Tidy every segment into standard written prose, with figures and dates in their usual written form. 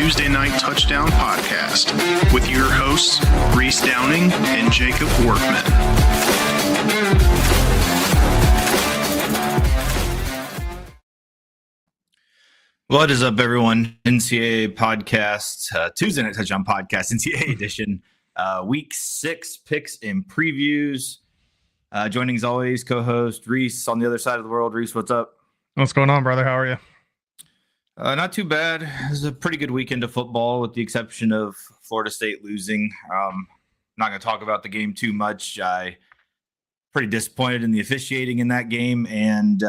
Tuesday Night Touchdown Podcast with your hosts, Reese Downing and Jacob Workman. What is up, everyone? NCAA Podcast, Tuesday Night Touchdown Podcast, NCAA edition, Week 6 picks and previews. Joining as always, co-host Reese on the other side of the world. Reese, what's up? What's going on, brother? How are you? Not too bad. It was a pretty good weekend of football, with the exception of Florida State losing. Not going to talk about the game too much. Pretty disappointed in the officiating in that game, and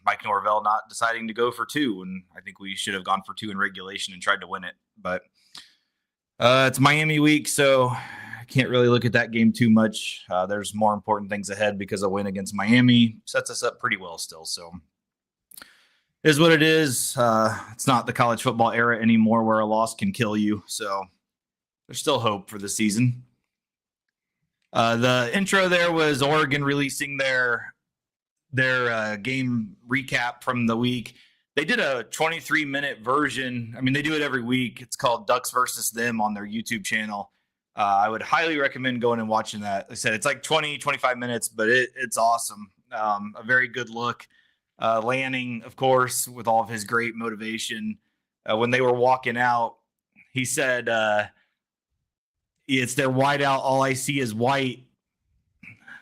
Mike Norvell not deciding to go for 2. And I think we should have gone for 2 in regulation and tried to win it. But it's Miami week, so I can't really look at that game too much. There's more important things ahead because a win against Miami sets us up pretty well still. So it is what it is. It's not the college football era anymore where a loss can kill you. So there's still hope for the season. The intro there was Oregon releasing their game recap from the week. They did a 23-minute version. I mean, they do it every week. It's called Ducks versus Them on their YouTube channel. I would highly recommend going and watching that. Like I said, it's like 20, 25 minutes, but it's awesome. A very good look. Lanning, of course, with all of his great motivation. When they were walking out, he said, it's their white out. All I see is white.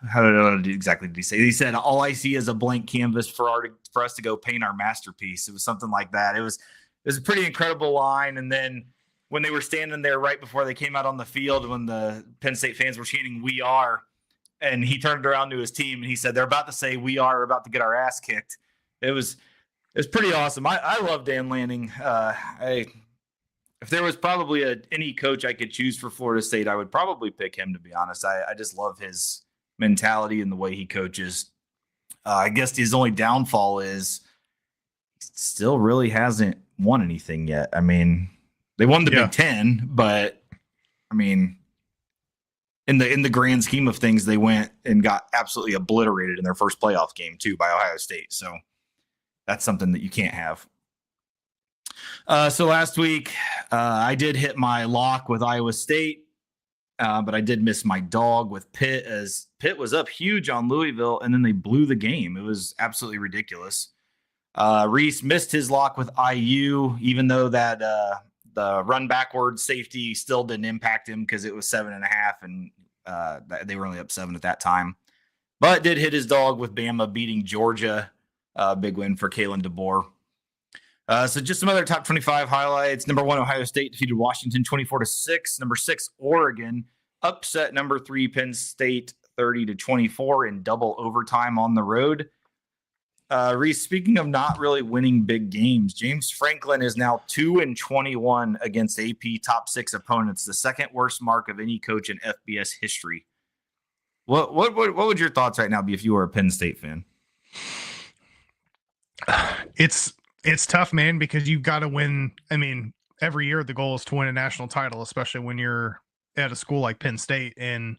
How exactly did he say? He said, all I see is a blank canvas for us to go paint our masterpiece. It was something like that. It was a pretty incredible line. And then when they were standing there right before they came out on the field, when the Penn State fans were chanting, "We are," and he turned around to his team and he said, "They're about to say we are about to get our ass kicked." It was pretty awesome. I love Dan Lanning. If there was probably any coach I could choose for Florida State, I would probably pick him, to be honest. I just love his mentality and the way he coaches. I guess his only downfall is he still really hasn't won anything yet. I mean, they won the Big Ten, but I mean, in the grand scheme of things, they went and got absolutely obliterated in their first playoff game too by Ohio State. So that's something that you can't have. So last week, I did hit my lock with Iowa State, but I did miss my dog with Pitt, as Pitt was up huge on Louisville, and then they blew the game. It was absolutely ridiculous. Reese missed his lock with IU, even though that the run backward safety still didn't impact him because it was 7.5, and they were only up 7 at that time. But did hit his dog with Bama beating Georgia. Big win for Kalen DeBoer. So just some other top 25 highlights. Number 1, Ohio State defeated Washington 24-6. Number 6, Oregon upset number 3, Penn State 30-24 in double overtime on the road. Reese, speaking of not really winning big games, James Franklin is now 2-21 against AP top 6 opponents, the second worst mark of any coach in FBS history. What would your thoughts right now be if you were a Penn State fan? It's tough, man, because you've got to win. I mean, every year the goal is to win a national title, especially when you're at a school like Penn State, and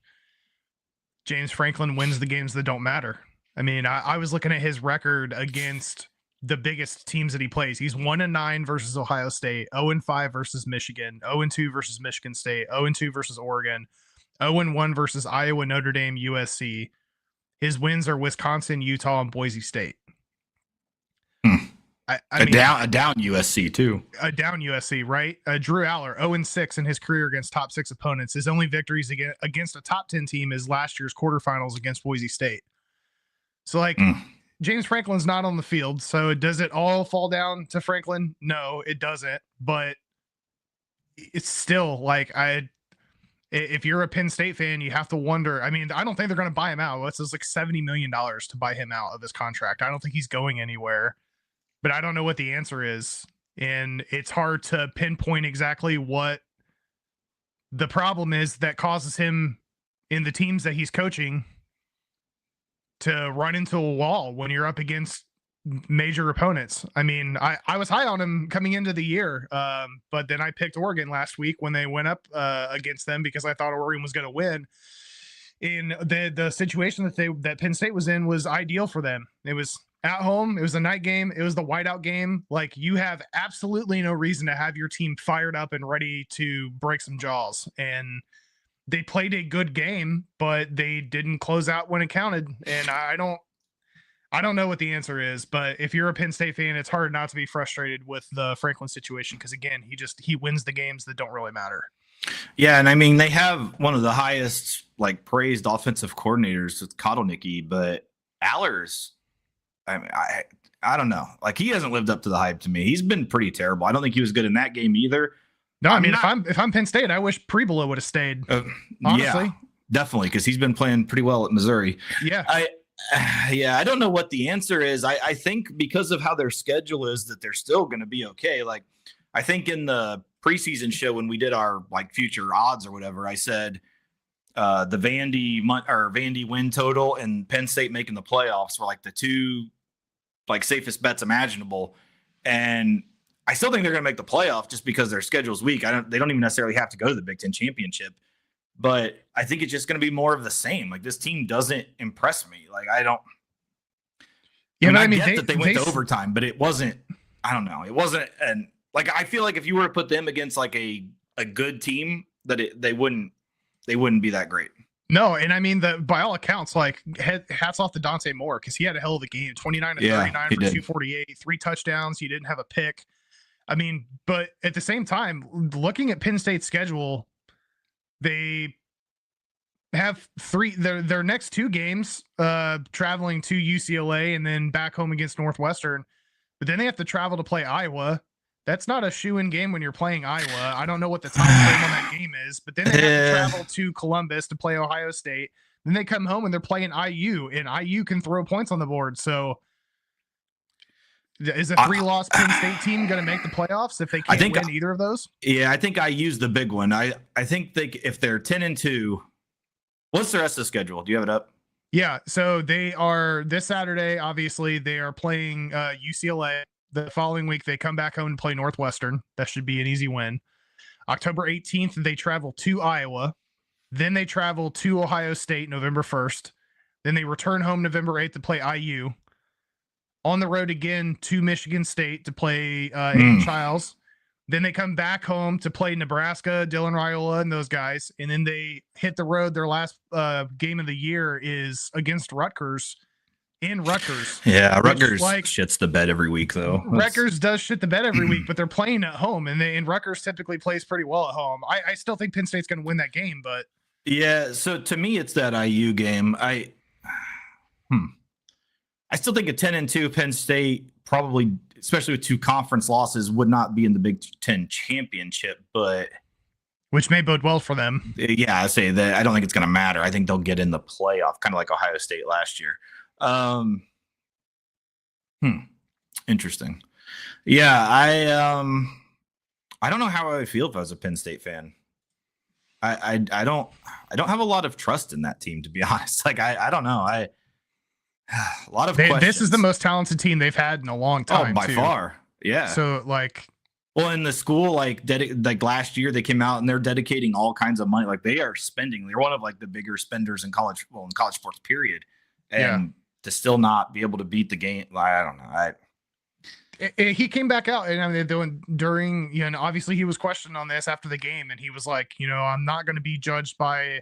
James Franklin wins the games that don't matter. I mean, I was looking at his record against the biggest teams that he plays. He's 1-9 versus Ohio State, 0-5 versus Michigan, 0-2 versus Michigan State, 0-2 versus Oregon, 0-1 versus Iowa, Notre Dame, USC. His wins are Wisconsin, Utah, and Boise State. I mean, a down USC too. A down USC, right? Drew Aller, 0-6 in his career against top 6 opponents. His only victories against a top 10 team is last year's quarterfinals against Boise State. So, James Franklin's not on the field. So does it all fall down to Franklin? No, it doesn't. But it's still if you're a Penn State fan, you have to wonder. I mean, I don't think they're going to buy him out. It's like $70 million to buy him out of his contract. I don't think he's going anywhere. But I don't know what the answer is. And it's hard to pinpoint exactly what the problem is that causes him in the teams that he's coaching to run into a wall when you're up against major opponents. I mean, I was high on him coming into the year, but then I picked Oregon last week when they went up against them because I thought Oregon was going to win. In the situation that Penn State was in was ideal for them. It was at home. It was a night game. It was the whiteout game. Like, you have absolutely no reason to have your team fired up and ready to break some jaws. And they played a good game, but they didn't close out when it counted. And I don't know what the answer is, but if you're a Penn State fan, it's hard not to be frustrated with the Franklin situation. Cause again, he wins the games that don't really matter. Yeah. And I mean, they have one of the highest like praised offensive coordinators with Kotelnicki, but Allers, I mean, I don't know. Like, he hasn't lived up to the hype to me. He's been pretty terrible. I don't think he was good in that game either. No, I mean, if I'm Penn State, I wish Prevola would have stayed. Honestly, yeah, definitely, because he's been playing pretty well at Missouri. Yeah, I don't know what the answer is. I think because of how their schedule is, that they're still going to be okay. Like, I think in the preseason show when we did our like future odds or whatever, I said the Vandy win total and Penn State making the playoffs were like the two like safest bets imaginable, and I still think they're going to make the playoff just because their schedule's weak. They don't even necessarily have to go to the Big Ten championship, but I think it's just going to be more of the same. Like, this team doesn't impress me. Like, I don't. Yeah, I get that they went to overtime, but it wasn't. I don't know. It wasn't, and like, I feel like if you were to put them against like a good team, that they wouldn't be that great. No, and I mean, by all accounts, like, hats off to Dante Moore, because he had a hell of a game. 29 to 39 for 248, 3 touchdowns. He didn't have a pick. I mean, but at the same time, looking at Penn State's schedule, they have their next 2 games, traveling to UCLA and then back home against Northwestern. But then they have to travel to play Iowa. That's not a shoe-in game when you're playing Iowa. I don't know what the time frame on that game is, but then they have to travel to Columbus to play Ohio State. Then they come home and they're playing IU, and IU can throw points on the board. So is a 3-loss Penn State team going to make the playoffs if they can't win either of those? Yeah, I think IU's the big one. I think if they're 10-2, what's the rest of the schedule? Do you have it up? Yeah, so they are this Saturday. Obviously, they are playing UCLA. The following week, they come back home and play Northwestern. That should be an easy win. October 18th, they travel to Iowa. Then they travel to Ohio State November 1st. Then they return home November 8th to play IU. On the road again to Michigan State to play Aiden Childs. Then they come back home to play Nebraska, Dylan Raiola, and those guys. And then they hit the road. Their last game of the year is against Rutgers in Rutgers. Yeah, Rutgers shits the bed every week, though. Rutgers does shit the bed every week, but they're playing at home, and Rutgers typically plays pretty well at home. I still think Penn State's going to win that game, but yeah. So to me, it's that IU game. I still think a 10-2 Penn State probably, especially with 2 conference losses, would not be in the Big Ten championship, but which may bode well for them. Yeah, I say that. I don't think it's going to matter. I think they'll get in the playoff, kind of like Ohio State last year. Interesting. Yeah, I don't know how I would feel if I was a Penn State fan. I don't have a lot of trust in that team, to be honest. Like, I don't know. A lot of questions. This is the most talented team they've had in a long time. Oh, by far. Yeah. So like, well, in the school, like last year, they came out and they're dedicating all kinds of money. Like, they are spending. They're one of like the bigger spenders in college sports, period. And to still not be able to beat the game, I don't know. He came back out, and I mean, during, obviously he was questioned on this after the game, and he was like, I'm not going to be judged by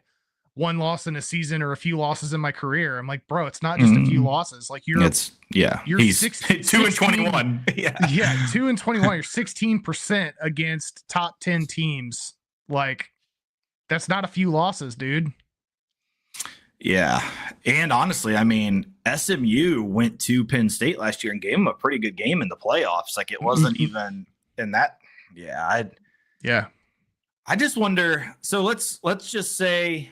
1 loss in a season or a few losses in my career. I'm like, bro, it's not just a few losses. Like, you're he's 2-21. Yeah, 2-21. You're 16% against top 10 teams. Like, that's not a few losses, dude. Yeah. And honestly, I mean, SMU went to Penn State last year and gave them a pretty good game in the playoffs. Like, it wasn't even in that. Yeah. I just wonder. So let's just say,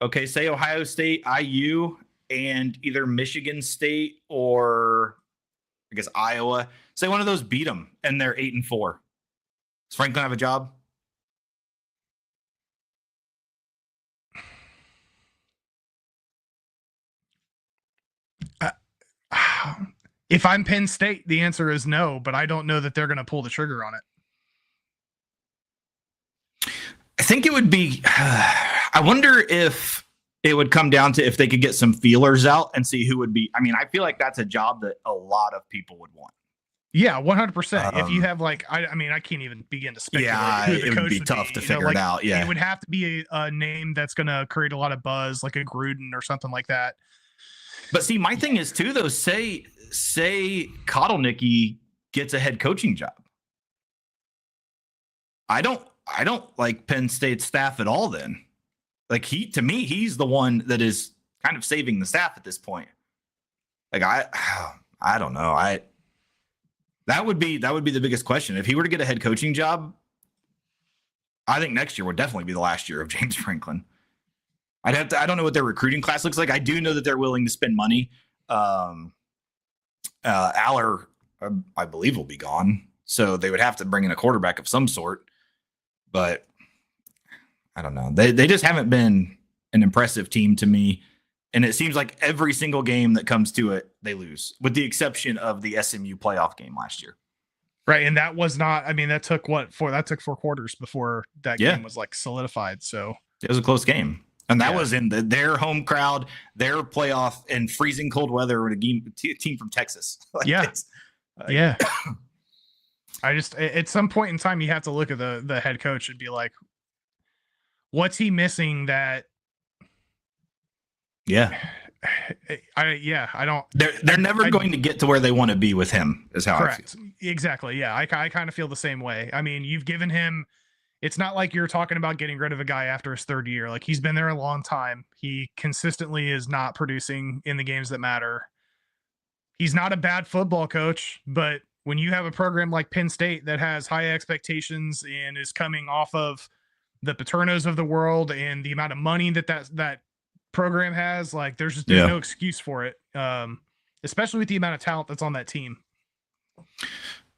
okay, say Ohio State, IU, and either Michigan State or I guess Iowa. Say one of those beat them and they're 8-4. Does Franklin have a job? If I'm Penn State, the answer is no, but I don't know that they're going to pull the trigger on it. I think it would be, I wonder if it would come down to if they could get some feelers out and see who would be. I mean, I feel like that's a job that a lot of people would want. Yeah, 100%. If you have like, I mean, I can't even begin to speculate. Yeah, who the it coach would be tough to figure like, it out. Yeah, it would have to be a name that's going to create a lot of buzz, like a Gruden or something like that. But see, my thing is too, though. Say Kotelnicki gets a head coaching job. I don't like Penn State staff at all. Then, like to me, he's the one that is kind of saving the staff at this point. Like I don't know. That would be the biggest question. If he were to get a head coaching job, I think next year would definitely be the last year of James Franklin. I don't know what their recruiting class looks like. I do know that they're willing to spend money. Aller, I believe, will be gone. So they would have to bring in a quarterback of some sort. But I don't know. They just haven't been an impressive team to me. And it seems like every single game that comes to it, they lose, with the exception of the SMU playoff game last year. Right. And that was not, I mean, that took 4 quarters before that game was like solidified. So it was a close game. And that was in their home crowd, their playoff in freezing cold weather with a team from Texas. Yeah. I just, at some point in time, you have to look at the head coach and be like, what's he missing that? Yeah. I don't. They're never going to get to where they want to be with him, is how correct. I feel. Exactly. Yeah. I kind of feel the same way. I mean, you've given him, it's not like you're talking about getting rid of a guy after his third year. Like, he's been there a long time. He consistently is not producing in the games that matter. He's not a bad football coach, but when you have a program like Penn State that has high expectations and is coming off of the Paternos of the world and the amount of money that program has, like, there's no excuse for it, especially with the amount of talent that's on that team.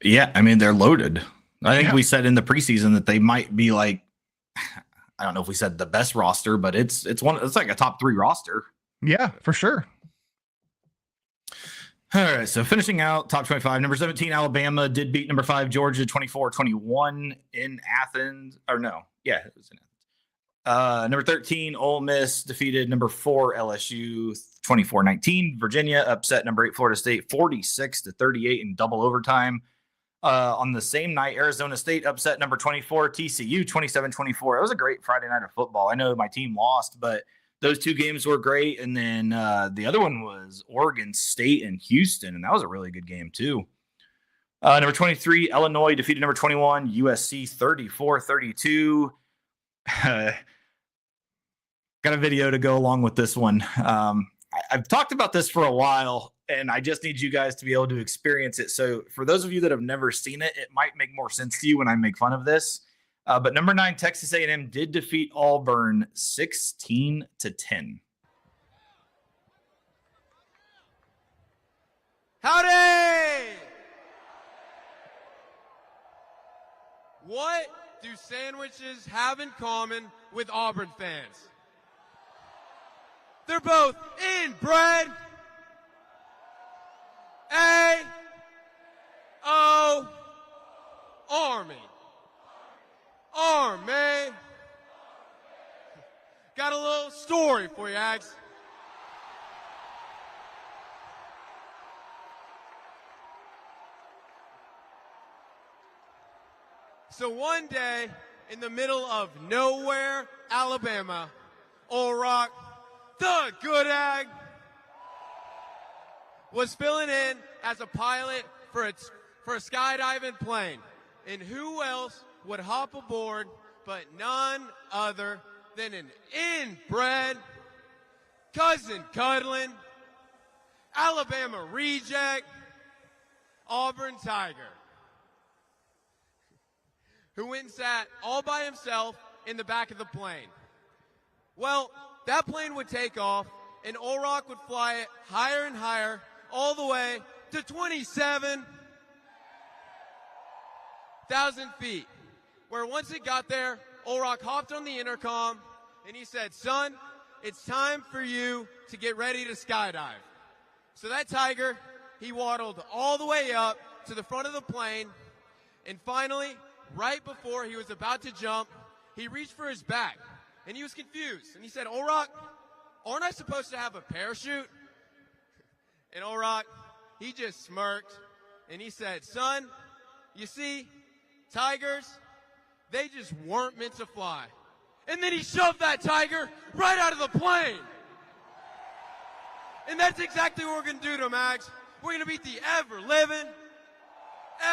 Yeah, I mean, they're loaded. I think we said in the preseason that they might be like, I don't know if we said the best roster, but it's like a top 3 roster. Yeah, for sure. All right, so finishing out top 25, number 17 Alabama did beat number 5 Georgia 24-21 in Athens. Or no, yeah, it was in Athens. Number 13 Ole Miss defeated number 4 LSU 24-19. Virginia upset number 8 Florida State 46-38 in double overtime. On the same night, Arizona State upset number 24 TCU 27-24. It was a great Friday night of football. I know my team lost, but those 2 games were great. And then the other one was Oregon State and Houston, and that was a really good game too. Number 23 Illinois defeated number 21 USC 34-32. Got a video to go along with this one. I've talked about this for a while, and I just need you guys to be able to experience it. So for those of you that have never seen it, it might make more sense to you when I make fun of this. But number 9, Texas A&M did defeat Auburn 16-10. Howdy! What do sandwiches have in common with Auburn fans? They're both inbred. A-O Army. Army. Got a little story for you, Ags. So one day, in the middle of nowhere, Alabama, Old Rock, the good Ag, was filling in as a pilot for a skydiving plane. And who else would hop aboard but none other than an inbred, cousin cuddling, Alabama reject, Auburn Tiger, who went and sat all by himself in the back of the plane. Well, that plane would take off, and Old Rock would fly it higher and higher, all the way to 27,000 feet, where once it got there, Old Rock hopped on the intercom, and he said, "Son, it's time for you to get ready to skydive." So that Tiger, he waddled all the way up to the front of the plane, and finally, right before he was about to jump, he reached for his back, and he was confused, and he said, "Old Rock, aren't I supposed to have a parachute? And Old Rock, he just smirked, and he said, son, you see, tigers, they just weren't meant to fly. And then he shoved that tiger right out of the plane. And that's exactly what we're going to do to him, Mags. We're going to beat the ever-living,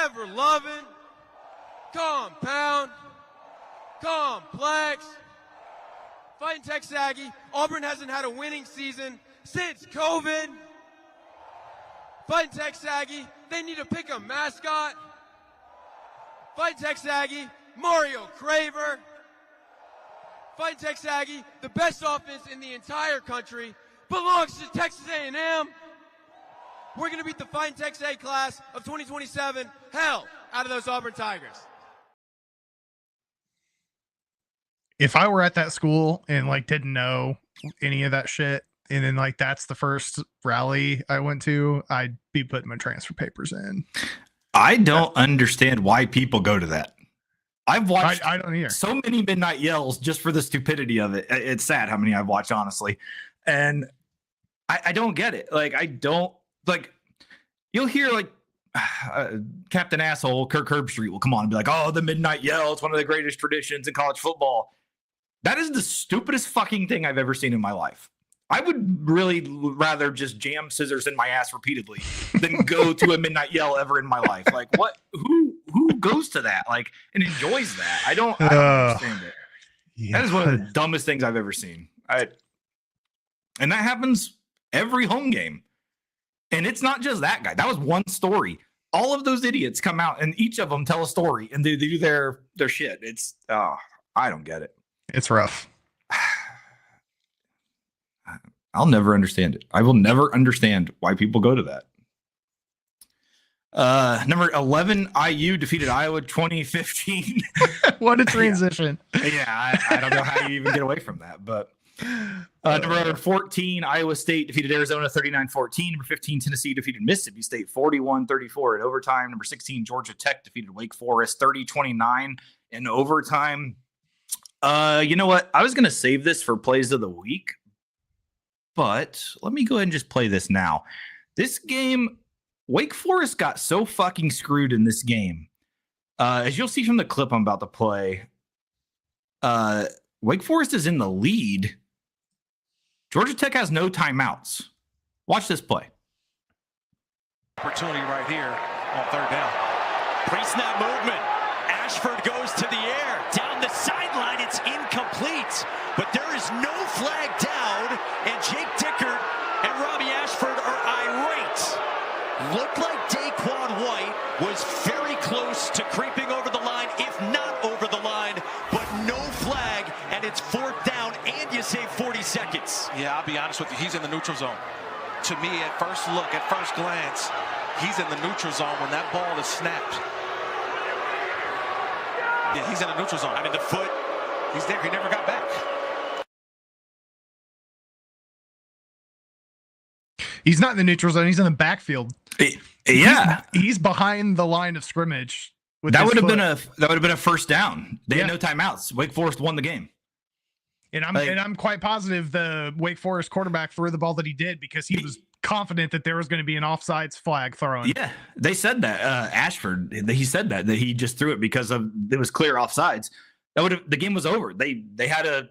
ever-loving, compound, complex, Fighting Texas Aggie. Auburn hasn't had a winning season since COVID. Fighting Texas Aggie, they need to pick a mascot. Fighting Texas Aggie, Mario Craver. Fighting Texas Aggie, the best offense in the entire country, belongs to Texas A&M. We're going to beat the Fighting Texas A class of 2027 hell out of those Auburn Tigers. If I were at that school and like didn't know any of that shit, and then like that's the first rally I went to, I'd be putting my transfer papers in. I don't understand why people go to that. I've watched I don't either. So many midnight yells just for the stupidity of it. It's sad how many I've watched, honestly. And I don't get it. Like, I don't like, you'll hear like Captain Asshole, Kirk Herbstreit will come on and be like, oh, the midnight yell, it's one of the greatest traditions in college football. That is the stupidest fucking thing I've ever seen in my life. I would really rather just jam scissors in my ass repeatedly than go to a midnight yell ever in my life. Like, what? Who goes to that? Like, and enjoys that? I don't understand it. Yeah. That is one of the dumbest things I've ever seen. And that happens every home game. And it's not just that guy. That was one story. All of those idiots come out and each of them tell a story and they do their shit. It's I don't get it. It's rough. I'll never understand it. I will never understand why people go to that. Number 11, IU defeated Iowa 2015. What a transition. Yeah, I don't know how you even get away from that. But number 14, Iowa State defeated Arizona 39-14. Number 15, Tennessee defeated Mississippi State 41-34 in overtime. Number 16, Georgia Tech defeated Wake Forest 30-29 in overtime. You know what? I was going to save this for plays of the week, but let me go ahead and just play this now. This game, Wake Forest got so fucking screwed in this game. As you'll see from the clip I'm about to play, Wake Forest is in the lead. Georgia Tech has no timeouts. Watch this play. Opportunity right here on third down. Pre-snap movement. Ashford goes to the air. Down the sideline, it's incomplete. But there is no flag down, and Jake Dickert and Robbie Ashford are irate. Looked like Daquan White was very close to creeping over the line, if not over the line, but no flag, and it's fourth down, and you save 40 seconds. Yeah, I'll be honest with you. He's in the neutral zone. To me, at first look, at first glance, he's in the neutral zone when that ball is snapped. Yeah, he's in the neutral zone. I mean, the foot, he's there. He never got back. He's not in the neutral zone. He's in the backfield. Yeah, he's behind the line of scrimmage. That would have been a first down. They had no timeouts. Wake Forest won the game. And I'm quite positive the Wake Forest quarterback threw the ball that he did because he was confident that there was going to be an offsides flag thrown. Yeah, they said that. Ashford, he said that he just threw it because it was clear offsides. The game was over. They had a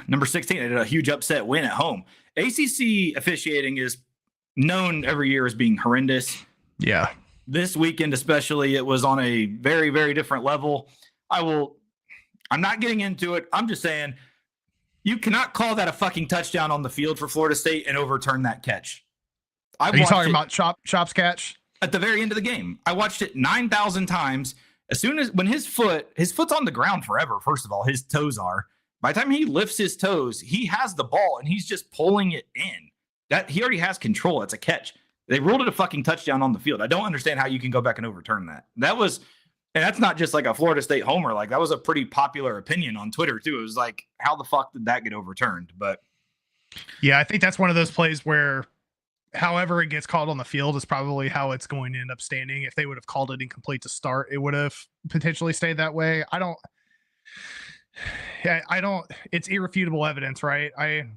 number 16. They had a huge upset win at home. ACC officiating is known every year as being horrendous. Yeah. This weekend especially, it was on a very, very different level. I'm not getting into it. I'm just saying you cannot call that a fucking touchdown on the field for Florida State and overturn that catch. Are you talking about Chop's catch? At the very end of the game. I watched it 9,000 times. As soon as when his foot's on the ground forever, first of all, his toes are. By the time he lifts his toes, he has the ball and he's just pulling it in. That he already has control. It's a catch. They ruled it a fucking touchdown on the field. I don't understand how you can go back and overturn that. And that's not just like a Florida State homer. Like, that was a pretty popular opinion on Twitter too. It was like, how the fuck did that get overturned? But yeah, I think that's one of those plays where however it gets called on the field is probably how it's going to end up standing. If they would have called it incomplete to start, it would have potentially stayed that way. I don't. It's irrefutable evidence, right?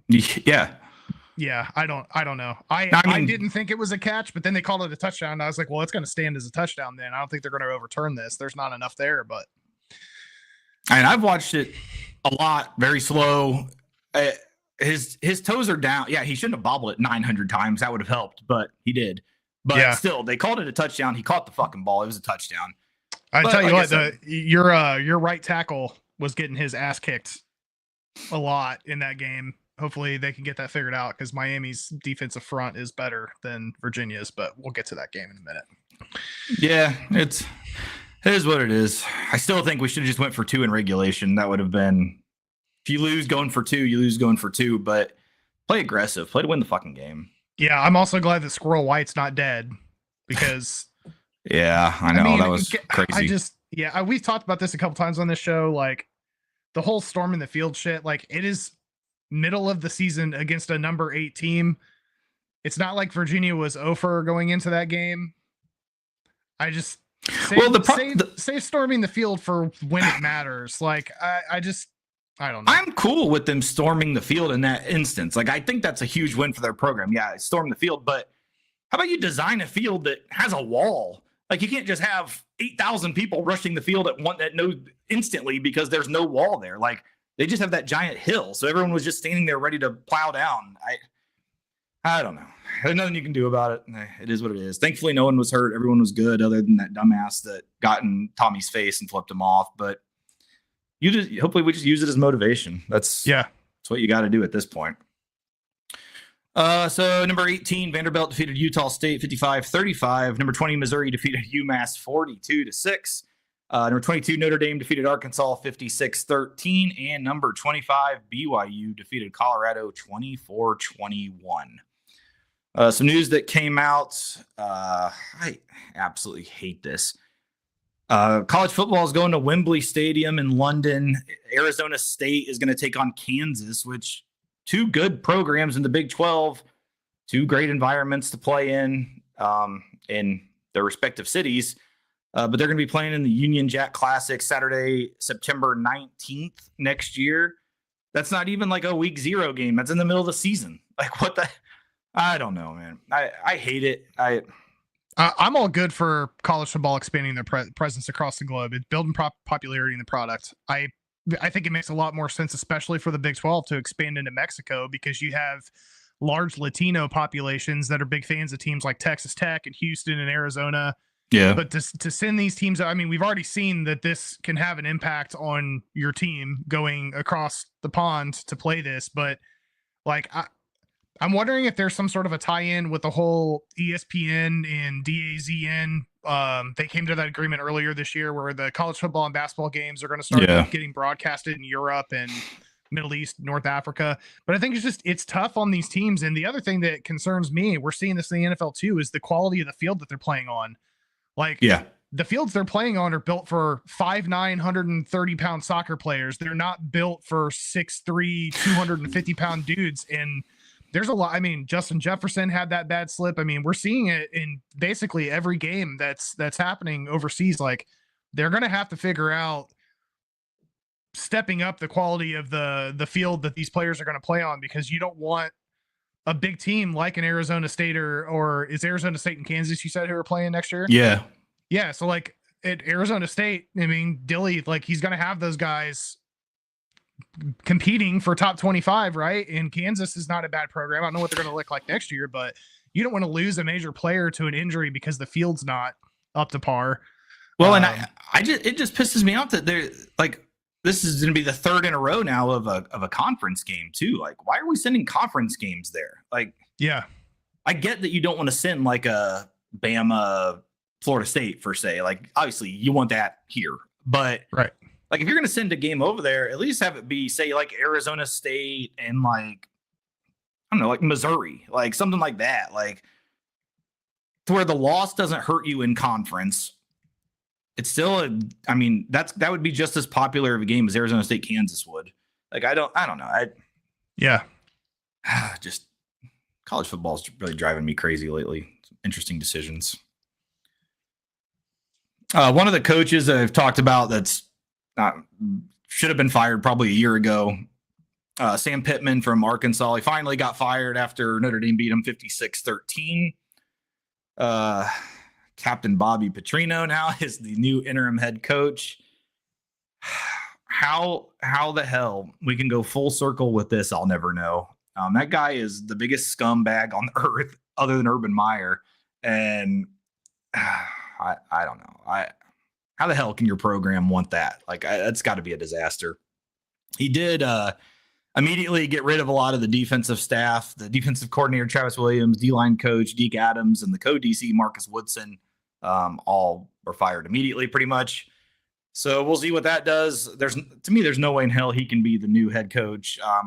Yeah. I don't know. I didn't think it was a catch, but then they called it a touchdown. And I was like, well, it's going to stand as a touchdown. Then I don't think they're going to overturn this. There's not enough there, but. And I've watched it a lot, very slow. His toes are down. Yeah, he shouldn't have bobbled it 900 times. That would have helped, but he did. But still, they called it a touchdown. He caught the fucking ball. It was a touchdown. I tell you what, your right tackle was getting his ass kicked a lot in that game. Hopefully they can get that figured out because Miami's defensive front is better than Virginia's, but we'll get to that game in a minute. Yeah, it is what it is. I still think we should have just went for 2 in regulation. That would have been, if you lose going for 2, you lose going for 2, but play aggressive, play to win the fucking game. Yeah, I'm also glad that Squirrel White's not dead because yeah, I know that was crazy. We've talked about this a couple times on this show, like the whole storm in the field shit, like it is middle of the season against a number 8 team. It's not like Virginia was over going into that game. I just save storming the field for when it matters. Like I don't know. I'm cool with them storming the field in that instance. Like I think that's a huge win for their program. Yeah, storm the field, but how about you design a field that has a wall? Like you can't just have 8,000 people rushing the field at no instantly because there's no wall there. Like they just have that giant hill. So everyone was just standing there ready to plow down. I don't know. There's nothing you can do about it. It is what it is. Thankfully, no one was hurt. Everyone was good other than that dumbass that got in Tommy's face and flipped him off. But hopefully we just use it as motivation. That's what you got to do at this point. So number 18, Vanderbilt defeated Utah State 55-35. Number 20, Missouri defeated UMass 42-6. Number 22, Notre Dame defeated Arkansas 56-13. And number 25, BYU defeated Colorado 24-21. Some news that came out. I absolutely hate this. College football is going to Wembley Stadium in London. Arizona State is going to take on Kansas, which 2 good programs in the Big 12, 2 great environments to play in their respective cities. But they're going to be playing in the Union Jack Classic Saturday, September 19th next year. That's not even like a week 0 game. That's in the middle of the season. Like what the? I don't know, man. I hate it. I'm all good for college football expanding their presence across the globe. It's building popularity in the product. I think it makes a lot more sense, especially for the Big 12, to expand into Mexico because you have large Latino populations that are big fans of teams like Texas Tech and Houston and Arizona. Yeah. But to send these teams, I mean, we've already seen that this can have an impact on your team going across the pond to play this. But like, I'm wondering if there's some sort of a tie-in with the whole ESPN and DAZN. They came to that agreement earlier this year where the college football and basketball games are going to start getting broadcasted in Europe and Middle East, North Africa. But I think it's tough on these teams. And the other thing that concerns me, we're seeing this in the NFL too, is the quality of the field that they're playing on. Like, the fields they're playing on are built for 5'9", 130-pound soccer players. They're not built for 6'3", 250-pound dudes. And there's a lot. I mean, Justin Jefferson had that bad slip. I mean, we're seeing it in basically every game that's happening overseas. Like, they're going to have to figure out stepping up the quality of the field that these players are going to play on, because you don't want a big team like an Arizona State or is Arizona State and Kansas, you said, who are playing next year? Yeah. Yeah. So like at Arizona State, I mean, Dilly, like he's going to have those guys competing for top 25, right? And Kansas is not a bad program. I don't know what they're going to look like next year, but you don't want to lose a major player to an injury because the field's not up to par. Well, and it just pisses me off that they're like, this is going to be the 3rd in a row now of a conference game too. Like, why are we sending conference games there? Like, yeah, I get that you don't want to send like a Bama, Florida State per se. Like, obviously you want that here, but right. Like, if you're going to send a game over there, at least have it be, say, like Arizona State and like, I don't know, like Missouri, like something like that. Like, to where the loss doesn't hurt you in conference. It's still that would be just as popular of a game as Arizona State, Kansas would. Like, I don't know. Just college football is really driving me crazy lately. Some interesting decisions. One of the coaches that I've talked about that's not should have been fired probably a year ago. Sam Pittman from Arkansas. He finally got fired after Notre Dame beat him 56-13. Captain Bobby Petrino now is the new interim head coach. How the hell we can go full circle with this, I'll never know. That guy is the biggest scumbag on the earth other than Urban Meyer. And I don't know. How the hell can your program want that? Like, that's got to be a disaster. He did immediately get rid of a lot of the defensive staff. The defensive coordinator, Travis Williams, D-line coach, Deke Adams, and the co-DC, Marcus Woodson, all were fired immediately pretty much. So we'll see what that does. To me, there's no way in hell he can be the new head coach. I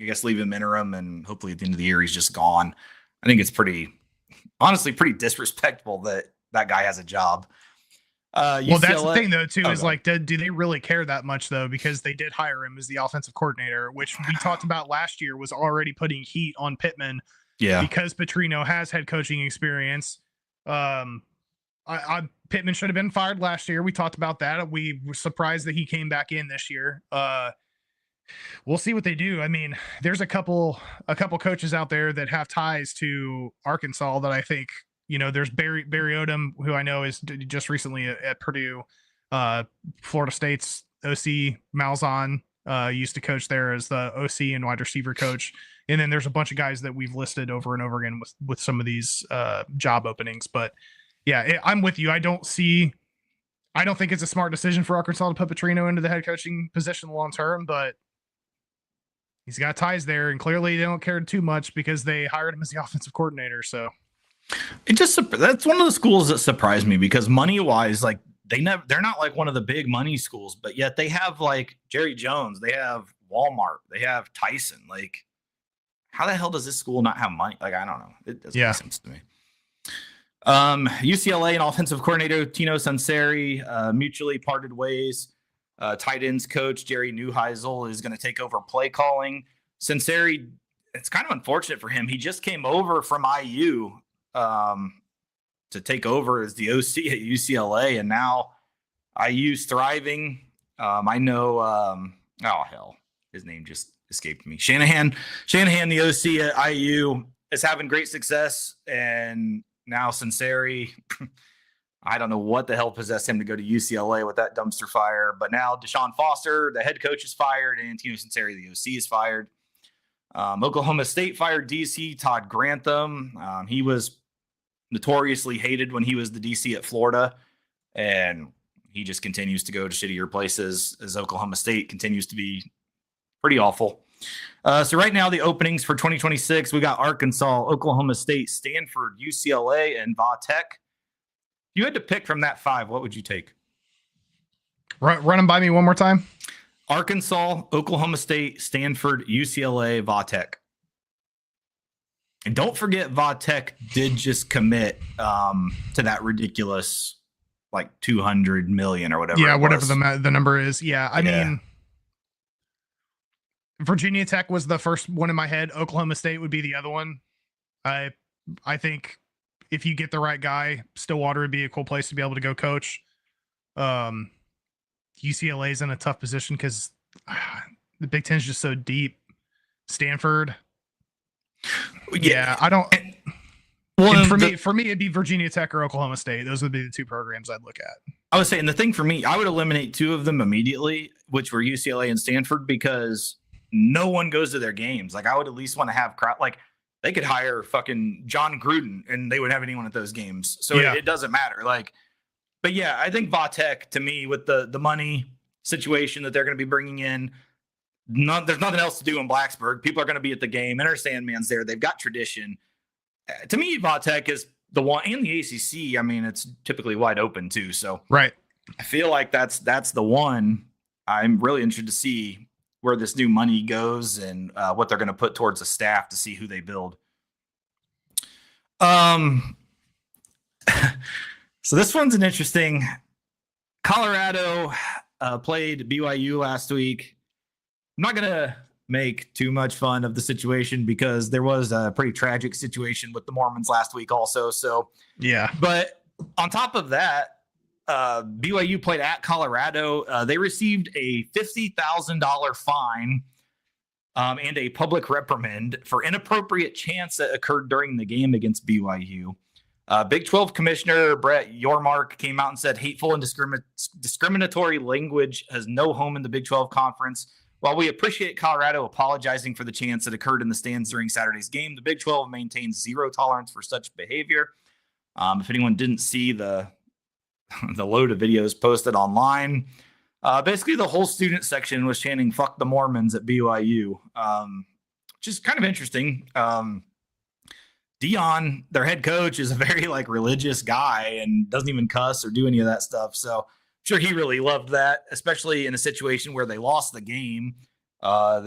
guess leave him interim, and hopefully at the end of the year, he's just gone. I think it's honestly pretty disrespectful that guy has a job. Well, that's the thing, though, too, is like, do they really care that much, though? Because they did hire him as the offensive coordinator, which we talked about last year was already putting heat on Pittman. Yeah. Because Petrino has head coaching experience. Pittman should have been fired last year. We talked about that. We were surprised that he came back in this year. We'll see what they do. I mean, there's a couple coaches out there that have ties to Arkansas that I think, there's Barry Odom, who I know is just recently at Purdue. Florida State's OC Malzahn used to coach there as the OC and wide receiver coach. And then there's a bunch of guys that we've listed over and over again with some of these job openings. But yeah, I'm with you. I don't think it's a smart decision for Arkansas to put Petrino into the head coaching position long term, but he's got ties there, and clearly they don't care too much because they hired him as the offensive coordinator. So that's one of the schools that surprised me because money wise, like they're not like one of the big money schools, but yet they have like Jerry Jones, they have Walmart, they have Tyson. Like, how the hell does this school not have money? Like, I don't know. It doesn't make sense to me. UCLA and offensive coordinator Tino Sunseri mutually parted ways. Tight ends coach Jerry Neuheisel is going to take over play calling. Sunseri, it's kind of unfortunate for him. He just came over from IU to take over as the OC at UCLA, and now IU's thriving. I know, his name just escaped me. Shanahan, the OC at IU, is having great success, and now Sunseri, I don't know what the hell possessed him to go to UCLA with that dumpster fire, but now Deshaun Foster, the head coach, is fired, and Tino Sunseri, the OC, is fired. Oklahoma State fired DC Todd Grantham. He was notoriously hated when he was the DC at Florida, and he just continues to go to shittier places as Oklahoma State continues to be pretty awful. So right now the openings for 2026, we got Arkansas, Oklahoma State, Stanford, UCLA, and Va Tech. If you had to pick from that 5, what would you take? Run them by me one more time. Arkansas, Oklahoma State, Stanford, UCLA, Va Tech. And don't forget, Va Tech did just commit to that ridiculous, like $200 million or whatever. Yeah, whatever the number is. Yeah, I mean, Virginia Tech was the first one in my head. Oklahoma State would be the other one. I think if you get the right guy, Stillwater would be a cool place to be able to go coach. UCLA is in a tough position because the Big Ten is just so deep. Stanford. Yeah, I don't. Well, for me, it'd be Virginia Tech or Oklahoma State. Those would be the 2 programs I'd look at. I was saying the thing for me, I would eliminate 2 of them immediately, which were UCLA and Stanford, because no one goes to their games. Like, I would at least want to have crowd. Like, they could hire fucking John Gruden and they would have anyone at those games. So it doesn't matter. Like, but yeah, I think Va Tech, to me, with the money situation that they're going to be bringing in, there's nothing else to do in Blacksburg. People are going to be at the game. Enter Sandman's there. They've got tradition. To me, Va Tech is the one, and the ACC. I mean, it's typically wide open too. So right, I feel like that's the one. I'm really interested to see where this new money goes and what they're going to put towards the staff to see who they build. So this one's an interesting. Colorado played BYU last week. I'm not going to make too much fun of the situation because there was a pretty tragic situation with the Mormons last week also. So, yeah. But on top of that, BYU played at Colorado. They received a $50,000 fine and a public reprimand for inappropriate chants that occurred during the game against BYU. Big 12 Commissioner Brett Yormark came out and said hateful and discriminatory language has no home in the Big 12 Conference. While we appreciate Colorado apologizing for the chants that occurred in the stands during Saturday's game, the Big 12 maintains zero tolerance for such behavior. If anyone didn't see the load of videos posted online, basically the whole student section was chanting "fuck the Mormons" at BYU, which is kind of interesting. Dion, their head coach, is a very religious guy and doesn't even cuss or do any of that stuff. So I'm sure he really loved that, especially in a situation where they lost the game. That's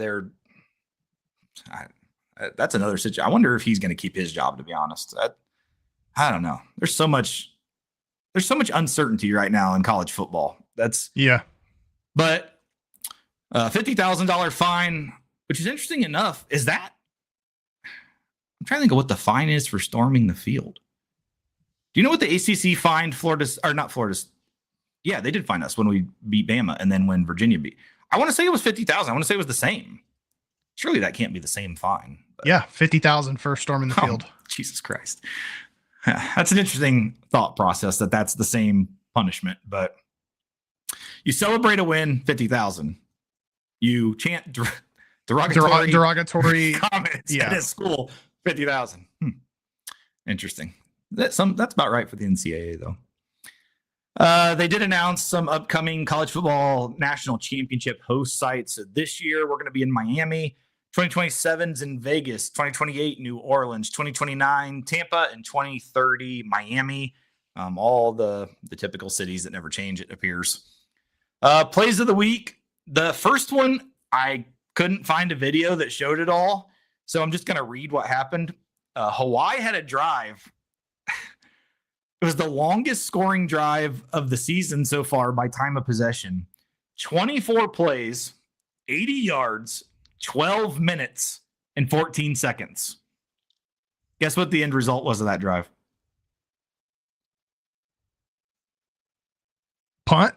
another situation. I wonder if he's going to keep his job, to be honest. I don't know. There's so much uncertainty right now in college football. But $50,000 fine, which is interesting enough, is that I'm trying to think of what the fine is for storming the field. Do you know what the ACC fined Florida, or not Florida? Yeah, they did fine us when we beat Bama and then when Virginia beat. I want to say it was $50,000. I want to say it was the same. Surely that can't be the same fine. But. Yeah, $50,000 for storming the field. Jesus Christ. That's an interesting thought process that's the same punishment, but you celebrate a win, $50,000. You chant derogatory comments at his school, $50,000. Interesting. That's about right for the NCAA, though. They did announce some upcoming college football national championship host sites. So this year, we're going to be in Miami. 2027's in Vegas. 2028, New Orleans. 2029, Tampa. And 2030, Miami. All the typical cities that never change, it appears. Plays of the week. The first one, I couldn't find a video that showed it all. So I'm just going to read what happened. Hawaii had a drive. It was the longest scoring drive of the season so far by time of possession. 24 plays, 80 yards, 12 minutes, and 14 seconds. Guess what the end result was of that drive? Punt?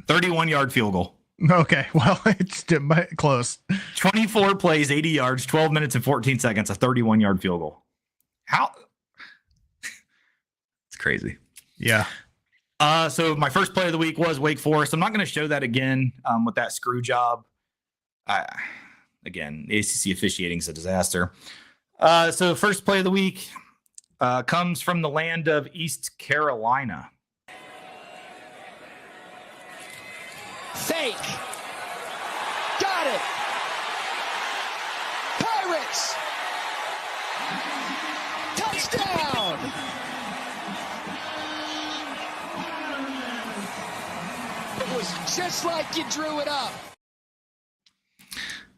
31-yard field goal. Okay, well, it's close. 24 plays, 80 yards, 12 minutes, and 14 seconds, a 31-yard field goal. How? It's crazy. Yeah. So my first play of the week was Wake Forest. I'm not going to show that again with that screw job. Again, the ACC officiating is a disaster. So first play of the week comes from the land of East Carolina. Fake. Got it. Pirates. Touchdown. It was just like you drew it up.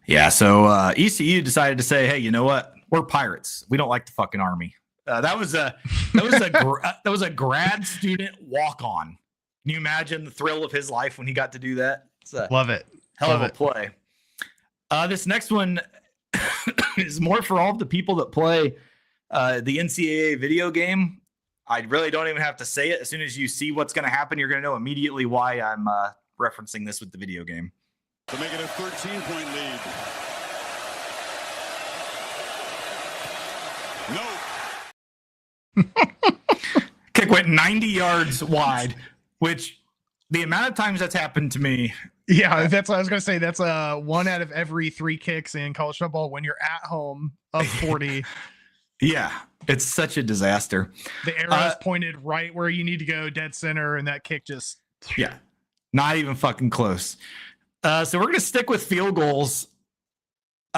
Yeah, so ECU decided to say, hey, you know what? We're Pirates. We don't like the fucking Army. That was a grad student walk-on. Can you imagine the thrill of his life when he got to do that? Love it. Hell of a play. This next one is more for all of the people that play the NCAA video game. I really don't even have to say it. As soon as you see what's going to happen, you're going to know immediately why I'm referencing this with the video game. To make it a 13-point lead. No. Kick went 90 yards wide. Which the amount of times that's happened to me. Yeah, that's what I was going to say. That's 1 out of every 3 kicks in college football when you're at home of 40. Yeah, it's such a disaster. The arrow is pointed right where you need to go, dead center, and that kick just. Yeah, not even fucking close. So we're going to stick with field goals.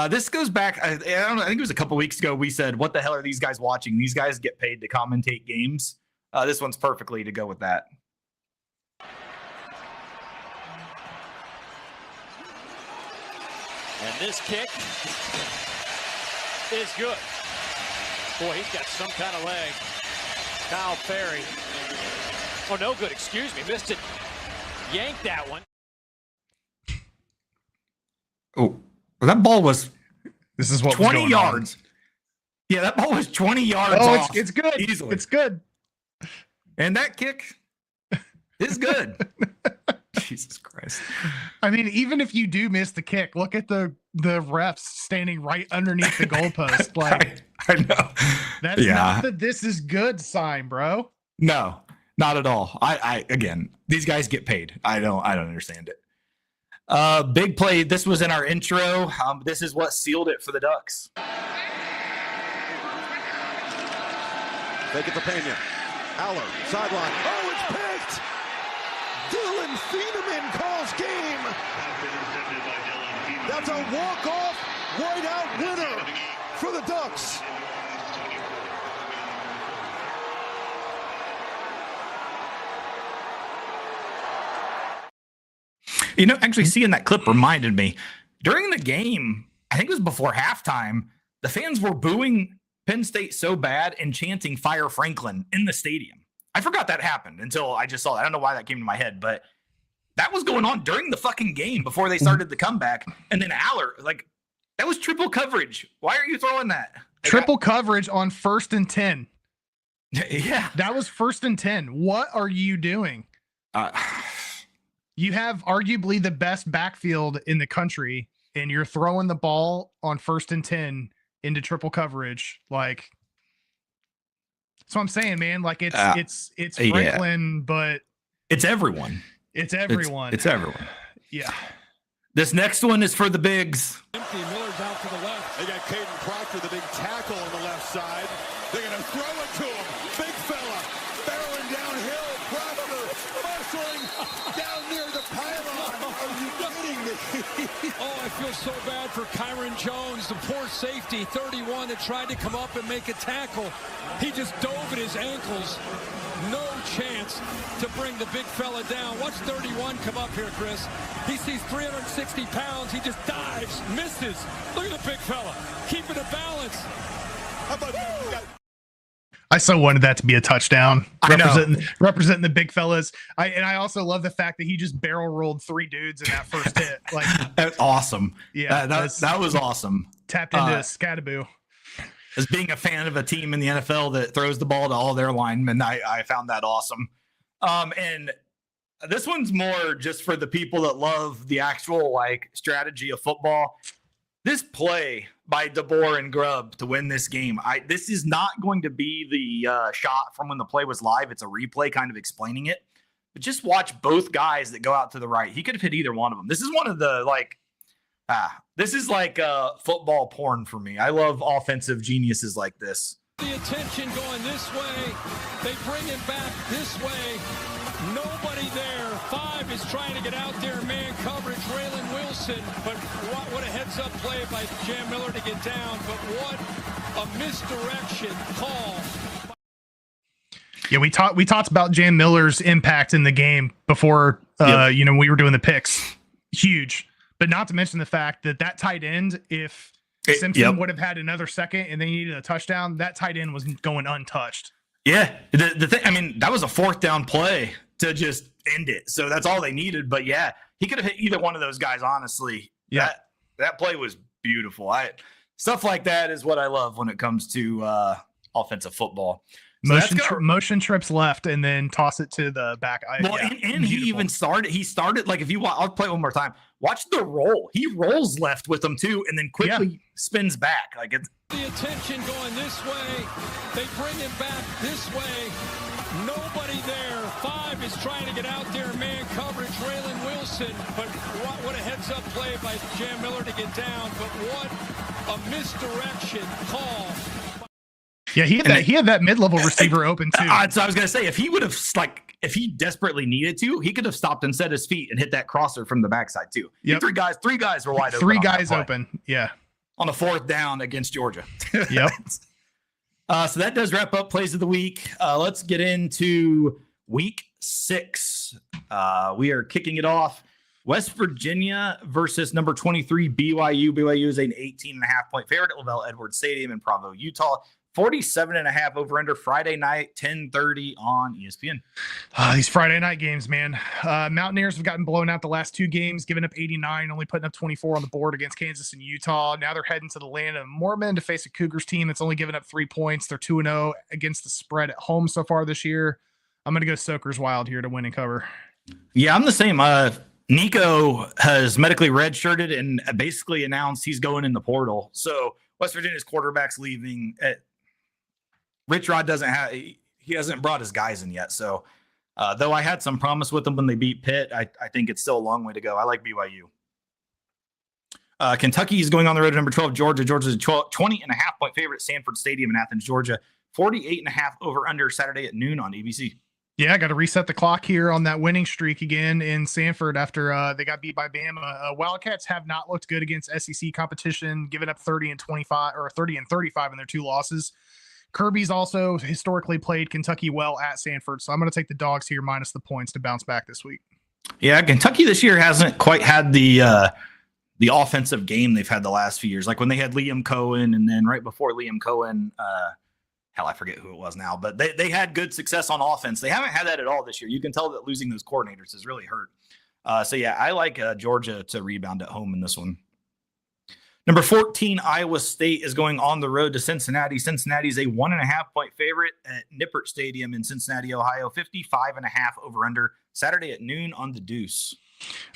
This goes back, I don't know, I think it was a couple weeks ago. We said, what the hell are these guys watching? These guys get paid to commentate games. This one's perfectly to go with that. And this kick is good. Boy, he's got some kind of leg. Kyle Ferry. Oh, no good. Excuse me. Missed it. Yanked that one. Oh, that ball was this is what 20 yards. Yeah, that ball was 20 yards off. It's good. Easily. It's good. And that kick, It's good. Jesus Christ. I mean, even if you do miss the kick, look at the refs standing right underneath the goalpost. Like, I know. That's not the "this is good" sign, bro. No, not at all. I again, these guys get paid. I don't understand it. Big play. This was in our intro. This is what sealed it for the Ducks. Take it to Pena. Aller, sideline. Oh, it's picked! Dylan Thieneman calls game. That's a walk-off, whiteout winner for the Ducks. You know, actually seeing that clip reminded me. During the game, I think it was before halftime, the fans were booing Penn State so bad and chanting "Fire Franklin" in the stadium. I forgot that happened until I just saw that. I don't know why that came to my head, but that was going on during the fucking game before they started the comeback. And then Aller, like, that was triple coverage. Why are you throwing that? Triple coverage on 1st and 10. Yeah. That was 1st and 10. What are you doing? You have arguably the best backfield in the country, and you're throwing the ball on 1st and 10 into triple coverage. Like, that's what I'm saying, man. Like, it's Franklin, but it's everyone. It's everyone. It's everyone. Yeah. This next one is for the bigs. Empty. Miller's out to the left. They got Caden Proctor, the big tackle on the left side. They're going to throw it to him. Big fella. Barreling downhill. Proctor marshaling down near the pylon. Are you kidding me? Oh, I feel so bad for Kyron Jones, the poor safety, 31, that tried to come up and make a tackle. He just dove at his ankles. No chance to bring the big fella down. Watch 31 come up here, Chris. He sees 360 pounds. He just dives, misses. Look at the big fella, keeping a balance. How about that? I so wanted that to be a touchdown. I know. Representing the big fellas. I also love the fact that he just barrel rolled 3 dudes in that first hit. Like, that's awesome. Yeah, that was awesome. Tapped into Scadaboo. As being a fan of a team in the NFL that throws the ball to all their linemen, I found that awesome. And this one's more just for the people that love the actual like strategy of football. This play by DeBoer and Grubb to win this game, this is not going to be the shot from when the play was live. It's a replay kind of explaining it. But just watch both guys that go out to the right. He could have hit either one of them. This is one of the this is like football porn for me. I love offensive geniuses like this. The attention going this way. They bring him back this way. Nobody there. 5 is trying to get out there. Man coverage. Raylan Wilson. But what a heads-up play by Jam Miller to get down. But what a misdirection call. Yeah, we talked about Jam Miller's impact in the game before we were doing the picks. Huge. But not to mention the fact that tight end, if Simpson would have had another second and they needed a touchdown, that tight end was going untouched. Yeah. The thing, I mean, that was a 4th down play to just end it. So that's all they needed. But yeah, he could have hit either one of those guys, honestly. Yeah. That play was beautiful. Stuff like that is what I love when it comes to offensive football. So motion trips left and then toss it to the back. He started like, if you want, I'll play it one more time. Watch the roll. He rolls left with them too, and then quickly spins back. Like, it's the attention going this way. They bring him back this way. Nobody there. 5 is trying to get out there. Man coverage. Raylan Wilson. But what a heads-up play by Jam Miller to get down. But what a misdirection call. Yeah, he had that mid-level receiver open too. So I was gonna say, if he would have if he desperately needed to, he could have stopped and set his feet and hit that crosser from the backside too. Yep. Three guys were wide open. 3 guys open. Yeah. On the 4th down against Georgia. Yep. So that does wrap up plays of the week. Let's get into week 6. We are kicking it off. West Virginia versus number 23 BYU. BYU is an 18.5-point favorite at Lavelle Edwards Stadium in Provo, Utah. 47.5 over under Friday night, 10:30 on ESPN. These Friday night games, man. Mountaineers have gotten blown out the last 2 games, giving up 89, only putting up 24 on the board against Kansas and Utah. Now they're heading to the land of Mormon to face a Cougars team that's only given up 3 points. They're 2-0 against the spread at home so far this year. I'm going to go Soakers Wild here to win and cover. Yeah, I'm the same. Nico has medically redshirted and basically announced he's going in the portal. So West Virginia's quarterback's leaving. Rich Rod he hasn't brought his guys in yet. So though I had some promise with them when they beat Pitt, I think it's still a long way to go. I like BYU. Kentucky is going on the road to number 12, Georgia. Georgia's a 20.5-point favorite at Sanford Stadium in Athens, Georgia. 48.5 over under Saturday at noon on ABC. Yeah, I got to reset the clock here on that winning streak again in Sanford after they got beat by Bama. Wildcats have not looked good against SEC competition, giving up 30 and 25 or 30 and 35 in their 2 losses. Kirby's also historically played Kentucky well at Sanford, so I'm going to take the dogs here minus the points to bounce back this week. Yeah, Kentucky this year hasn't quite had the offensive game they've had the last few years. Like when they had Liam Cohen, and then right before Liam Cohen, I forget who it was now, but they had good success on offense. They haven't had that at all this year. You can tell that losing those coordinators has really hurt. So yeah, I like Georgia to rebound at home in this one. Number 14, Iowa State is going on the road to Cincinnati. Cincinnati is a 1.5-point favorite at Nippert Stadium in Cincinnati, Ohio. 55.5 over under Saturday at noon on the Deuce.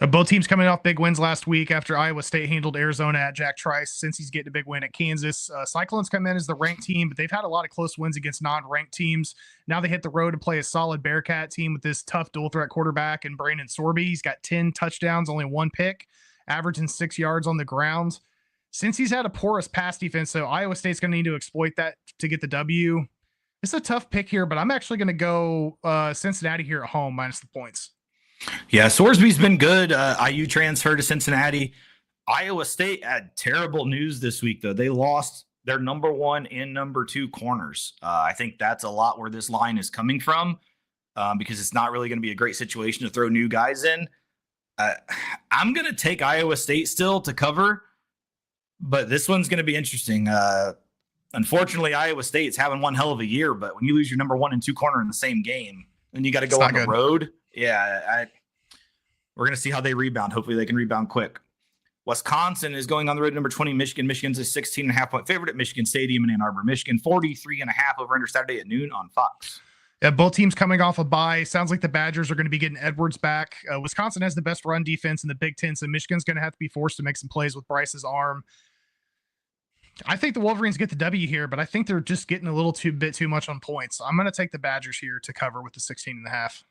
Both teams coming off big wins last week after Iowa State handled Arizona at Jack Trice. Since he's getting a big win at Kansas, Cyclones come in as the ranked team, but they've had a lot of close wins against non-ranked teams. Now they hit the road to play a solid Bearcat team with this tough dual threat quarterback and Brandon Sorby. He's got 10 touchdowns, only 1 pick, averaging 6 yards on the ground. Since he's had a porous pass defense, so Iowa State's going to need to exploit that to get the W. It's a tough pick here, but I'm actually going to go Cincinnati here at home minus the points. Yeah, Sorsby's been good. IU transfer to Cincinnati. Iowa State had terrible news this week, though. They lost their number 1 and number 2 corners. I think that's a lot where this line is coming from because it's not really going to be a great situation to throw new guys in. I'm going to take Iowa State still to cover, but this one's going to be interesting. Unfortunately, Iowa State's having one hell of a year, but when you lose your number 1 and 2 corner in the same game, then you got to go on the road. Yeah, we're going to see how they rebound. Hopefully they can rebound quick. Wisconsin is going on the road to number 20, Michigan. Michigan's a 16.5-point favorite at Michigan Stadium in Ann Arbor, Michigan. 43.5 over under Saturday at noon on Fox. Yeah, both teams coming off a bye. Sounds like the Badgers are going to be getting Edwards back. Wisconsin has the best run defense in the Big Ten, so Michigan's going to have to be forced to make some plays with Bryce's arm. I think the Wolverines get the W here, but I think they're just getting a little bit too much on points. I'm going to take the Badgers here to cover with the 16.5.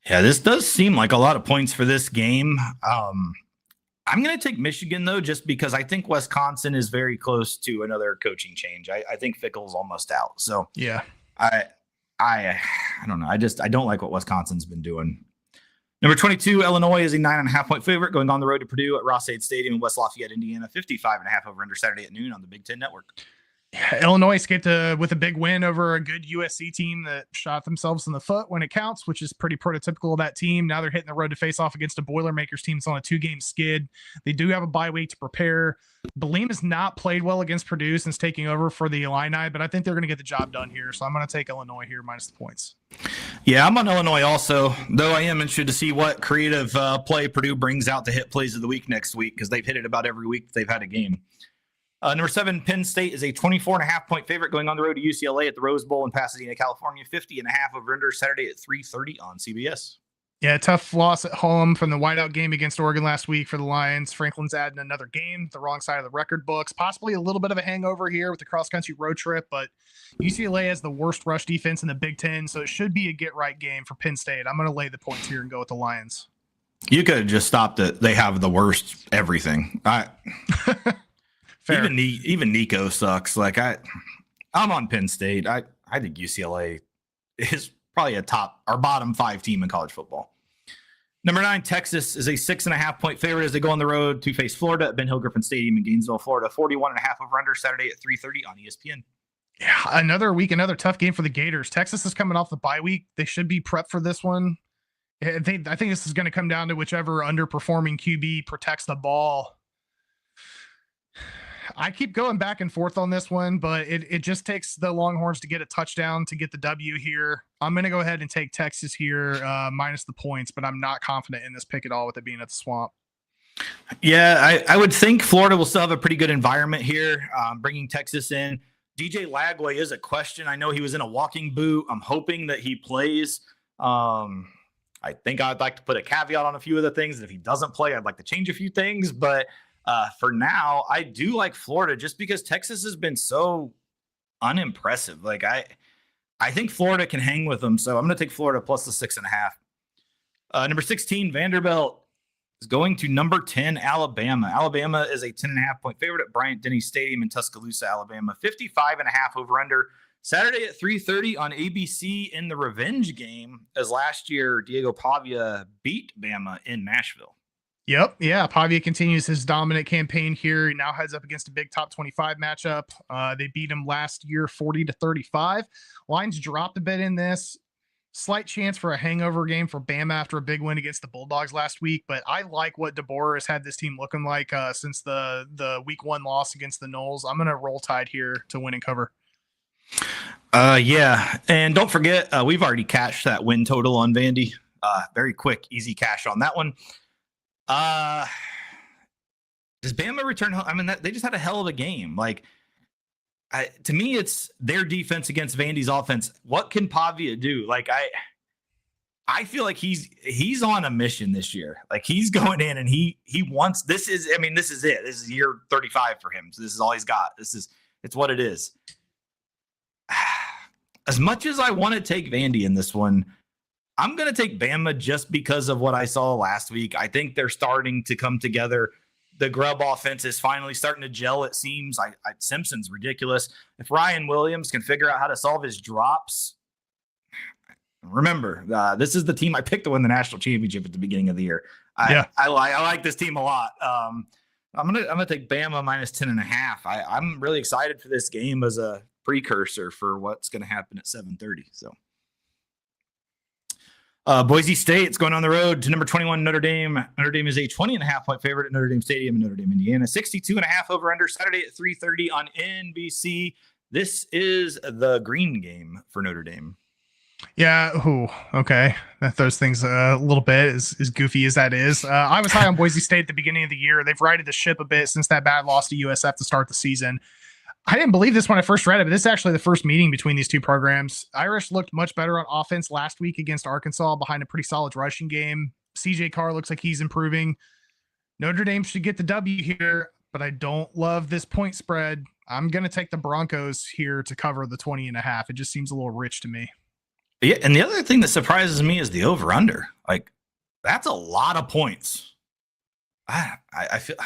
Yeah, this does seem like a lot of points for this game. I'm going to take Michigan, though, just because I think Wisconsin is very close to another coaching change. I think Fickle's almost out. So, yeah, I don't know. I don't like what Wisconsin's been doing. Number 22, Illinois is a 9.5-point favorite going on the road to Purdue at Ross-Ade Stadium in West Lafayette, Indiana. 55.5 over under Saturday at noon on the Big Ten Network. Yeah, Illinois escaped with a big win over a good USC team that shot themselves in the foot when it counts, which is pretty prototypical of that team. Now they're hitting the road to face off against a Boilermakers team that's on a 2-game skid. They do have a bye week to prepare. Belim has not played well against Purdue since taking over for the Illini, but I think they're going to get the job done here. So I'm going to take Illinois here minus the points. Yeah, I'm on Illinois also, though I am interested to see what creative play Purdue brings out to hit plays of the week next week because they've hit it about every week they've had a game. Number 7, Penn State is a 24.5-point favorite going on the road to UCLA at the Rose Bowl in Pasadena, California. 50.5 over under Saturday at 3:30 on CBS. Yeah, tough loss at home from the whiteout game against Oregon last week for the Lions. Franklin's adding another game, the wrong side of the record books. Possibly a little bit of a hangover here with the cross-country road trip, but UCLA has the worst rush defense in the Big Ten, so it should be a get-right game for Penn State. I'm going to lay the points here and go with the Lions. You could have just stopped it. They have the worst everything. Even Nico sucks. Like I'm on Penn State. I think UCLA is probably a top or bottom 5 team in college football. Number 9, Texas is a 6.5-point favorite as they go on the road to face Florida at Ben Hill Griffin Stadium in Gainesville, Florida. 41.5 over under Saturday at 3:30 on ESPN. Yeah, another tough game for the Gators. Texas is coming off the bye week. They should be prepped for this one. I think this is going to come down to whichever underperforming QB protects the ball. I keep going back and forth on this one, but it just takes the Longhorns to get a touchdown to get the W here. I'm going to go ahead and take Texas here minus the points, but I'm not confident in this pick at all with it being at the Swamp. Yeah, I would think Florida will still have a pretty good environment here, bringing Texas in. DJ Lagway is a question. I know he was in a walking boot. I'm hoping that he plays. I think I'd like to put a caveat on a few of the things. If he doesn't play, I'd like to change a few things. But for now, I do like Florida just because Texas has been so unimpressive. Like I think Florida can hang with them. So I'm going to take Florida plus the 6.5. Number 16, Vanderbilt is going to number 10, Alabama. Alabama is a 10.5-point favorite at Bryant-Denny Stadium in Tuscaloosa, Alabama. 55.5 over under. Saturday at 3:30 on ABC in the revenge game, as last year Diego Pavia beat Bama in Nashville. Yep. Yeah. Pavia continues his dominant campaign here. He now heads up against a big top 25 matchup. They beat him last year 40-35. Lines dropped a bit in this. Slight chance for a hangover game for Bama after a big win against the Bulldogs last week, but I like what DeBoer has had this team looking like since the week 1 loss against the Noles. I'm going to roll Tide here to win and cover. Yeah, and don't forget, we've already cashed that win total on Vandy. Very quick, easy cash on that one. Does Bama return home? I mean, they just had a hell of a game. Like, to me, it's their defense against Vandy's offense. What can Pavia do? Like, I feel like he's on a mission this year. Like, he's going in and he wants. This is it. This is year 35 for him. So this is all he's got. It's what it is. As much as I want to take Vandy in this one, I'm going to take Bama just because of what I saw last week. I think they're starting to come together. The Grubb offense is finally starting to gel, it seems. Simpson's ridiculous. If Ryan Williams can figure out how to solve his drops, remember, this is the team I picked to win the national championship at the beginning of the year. I like this team a lot. I'm gonna take Bama minus 10.5. I'm really excited for this game as a precursor for what's going to happen at 7:30. So Boise State's going on the road to number 21 Notre Dame. Notre Dame is a 20.5-point favorite at Notre Dame Stadium in Notre Dame, Indiana. 62.5 over under Saturday at 3:30 on NBC. This is the green game for Notre Dame. Yeah. Okay. That throws things a little bit as goofy as that is. I was high on Boise State at the beginning of the year. They've righted the ship a bit since that bad loss to USF to start the season. I didn't believe this when I first read it, but this is actually the first meeting between these two programs. Irish looked much better on offense last week against Arkansas behind a pretty solid rushing game. CJ Carr looks like he's improving. Notre Dame should get the W here, but I don't love this point spread. I'm going to take the Broncos here to cover the 20.5. It just seems a little rich to me. Yeah, and the other thing that surprises me is the over-under. Like, that's a lot of points. I feel...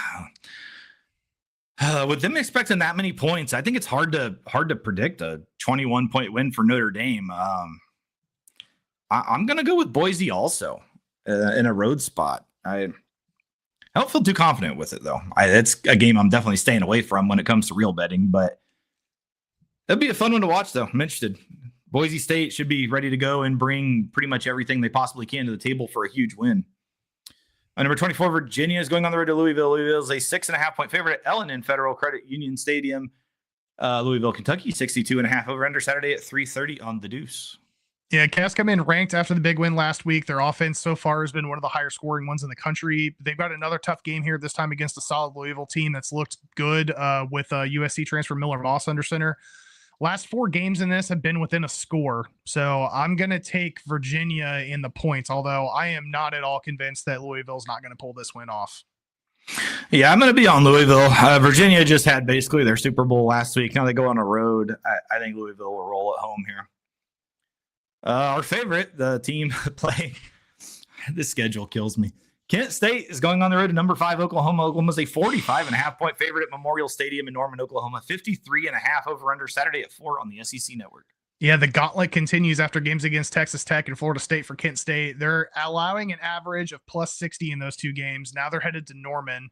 with them expecting that many points, I think it's hard to predict a 21-point win for Notre Dame. I'm going to go with Boise also in a road spot. I don't feel too confident with it, though. It's a game I'm definitely staying away from when it comes to real betting, but it'll be a fun one to watch, though. I'm interested. Boise State should be ready to go and bring pretty much everything they possibly can to the table for a huge win. Number 24, Virginia is going on the road to Louisville. Louisville is a 6.5-point favorite at L&N Federal Credit Union Stadium. Louisville, Kentucky, 62.5 over under Saturday at 3:30 on the Deuce. Yeah, Cavs come in ranked after the big win last week. Their offense so far has been one of the higher scoring ones in the country. They've got another tough game here, this time against a solid Louisville team that's looked good with USC transfer Miller Moss under center. Last 4 games in this have been within a score. So I'm going to take Virginia in the points, although I am not at all convinced that Louisville's not going to pull this win off. Yeah, I'm going to be on Louisville. Virginia just had basically their Super Bowl last week. Now they go on a road. I think Louisville will roll at home here. Our favorite, the team playing, this schedule kills me. Kent State is going on the road to number 5 Oklahoma. Oklahoma's a 45.5-point favorite at Memorial Stadium in Norman, Oklahoma. 53.5 over under Saturday at 4 on the SEC Network. Yeah, the gauntlet continues after games against Texas Tech and Florida State for Kent State. They're allowing an average of plus 60 in those 2 games. Now they're headed to Norman.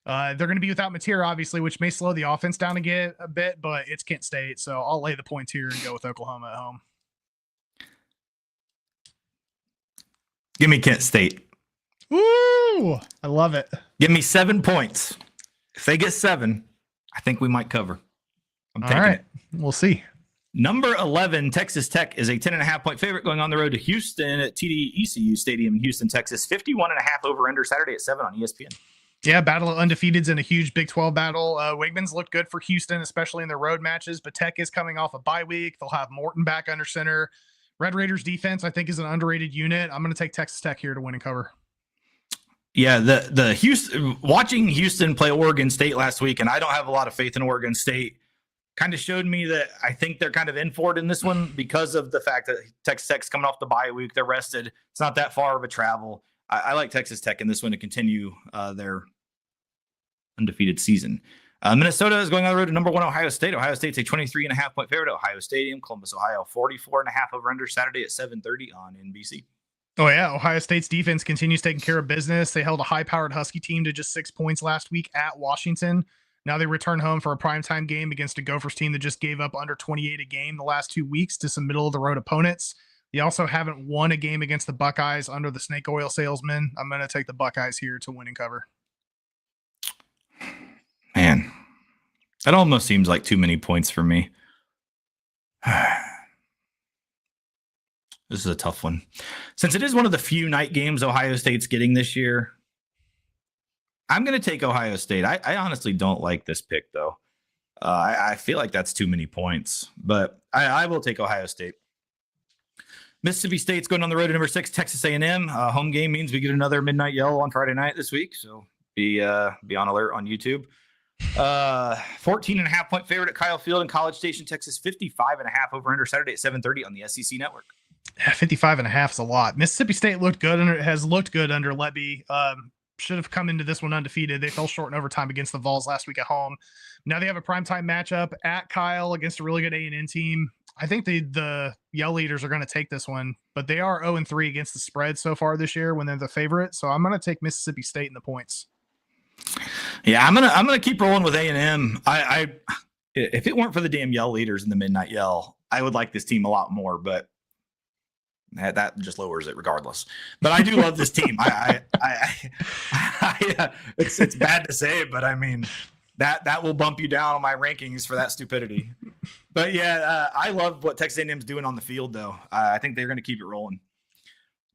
They're going to be without Mateer, obviously, which may slow the offense down a bit, but it's Kent State. So I'll lay the points here and go with Oklahoma at home. Give me Kent State. Woo! I love it. Give me 7 points. If they get 7, I think we might cover. I'm taking it. We'll see. Number 11, Texas Tech is a 10.5-point favorite going on the road to Houston at TD ECU Stadium in Houston, Texas. 51.5 over under Saturday at 7 on ESPN. Yeah, battle of undefeateds in a huge Big 12 battle. Wigman's looked good for Houston, especially in their road matches, but Tech is coming off a bye week. They'll have Morton back under center. Red Raiders defense, I think, is an underrated unit. I'm going to take Texas Tech here to win and cover. Yeah, the Houston, watching Houston play Oregon State last week, and I don't have a lot of faith in Oregon State, kind of showed me that I think they're kind of in for it in this one because of the fact that Texas Tech's coming off the bye week. They're rested. It's not that far of a travel. I like Texas Tech in this one to continue their undefeated season. Minnesota is going on the road to number 1 Ohio State. Ohio State's a 23.5-point favorite at Ohio Stadium. Columbus, Ohio, 44.5 over under Saturday at 7:30 on NBC. Oh, yeah. Ohio State's defense continues taking care of business. They held a high-powered Husky team to just 6 points last week at Washington. Now they return home for a primetime game against a Gophers team that just gave up under 28 a game the last 2 weeks to some middle-of-the-road opponents. They also haven't won a game against the Buckeyes under the snake oil salesman. I'm going to take the Buckeyes here to win and cover. Man, that almost seems like too many points for me. This is a tough one. Since it is one of the few night games Ohio State's getting this year, I'm going to take Ohio State. I honestly don't like this pick, though. I feel like that's too many points, but I will take Ohio State. Mississippi State's going on the road to number 6, Texas A&M. Home game means we get another midnight yell on Friday night this week, so be on alert on YouTube. 14.5-point favorite at Kyle Field in College Station, Texas. 55.5 over under Saturday at 7:30 on the SEC Network. 55.5 is a lot. Mississippi State looked good and has looked good under Lebby. Should have come into this one undefeated. They fell short in overtime against the Vols last week at home. Now they have a primetime matchup at Kyle against a really good A&M team. I think the Yell Leaders are going to take this one, but they are 0-3 against the spread so far this year when they're the favorite. So I'm going to take Mississippi State in the points. Yeah, I'm gonna keep rolling with A&M. I if it weren't for the damn Yell Leaders in the midnight yell, I would like this team a lot more, but that just lowers it regardless. But I do love this team. It's bad to say, but I mean that will bump you down on my rankings for that stupidity. But yeah, I love what Texas A&M's doing on the field, though. I think they're going to keep it rolling.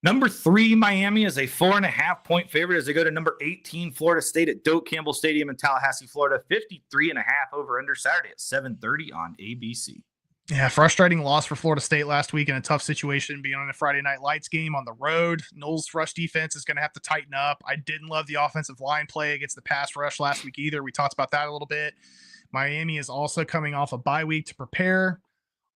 Number 3, Miami is a 4.5-point favorite as they go to number 18, Florida State at Doak Campbell Stadium in Tallahassee, Florida. 53.5 over under Saturday at 7:30 on ABC. Yeah, frustrating loss for Florida State last week in a tough situation, being on a Friday Night Lights game on the road. Knowles' rush defense is going to have to tighten up. I didn't love the offensive line play against the pass rush last week either. We talked about that a little bit. Miami is also coming off a bye week to prepare.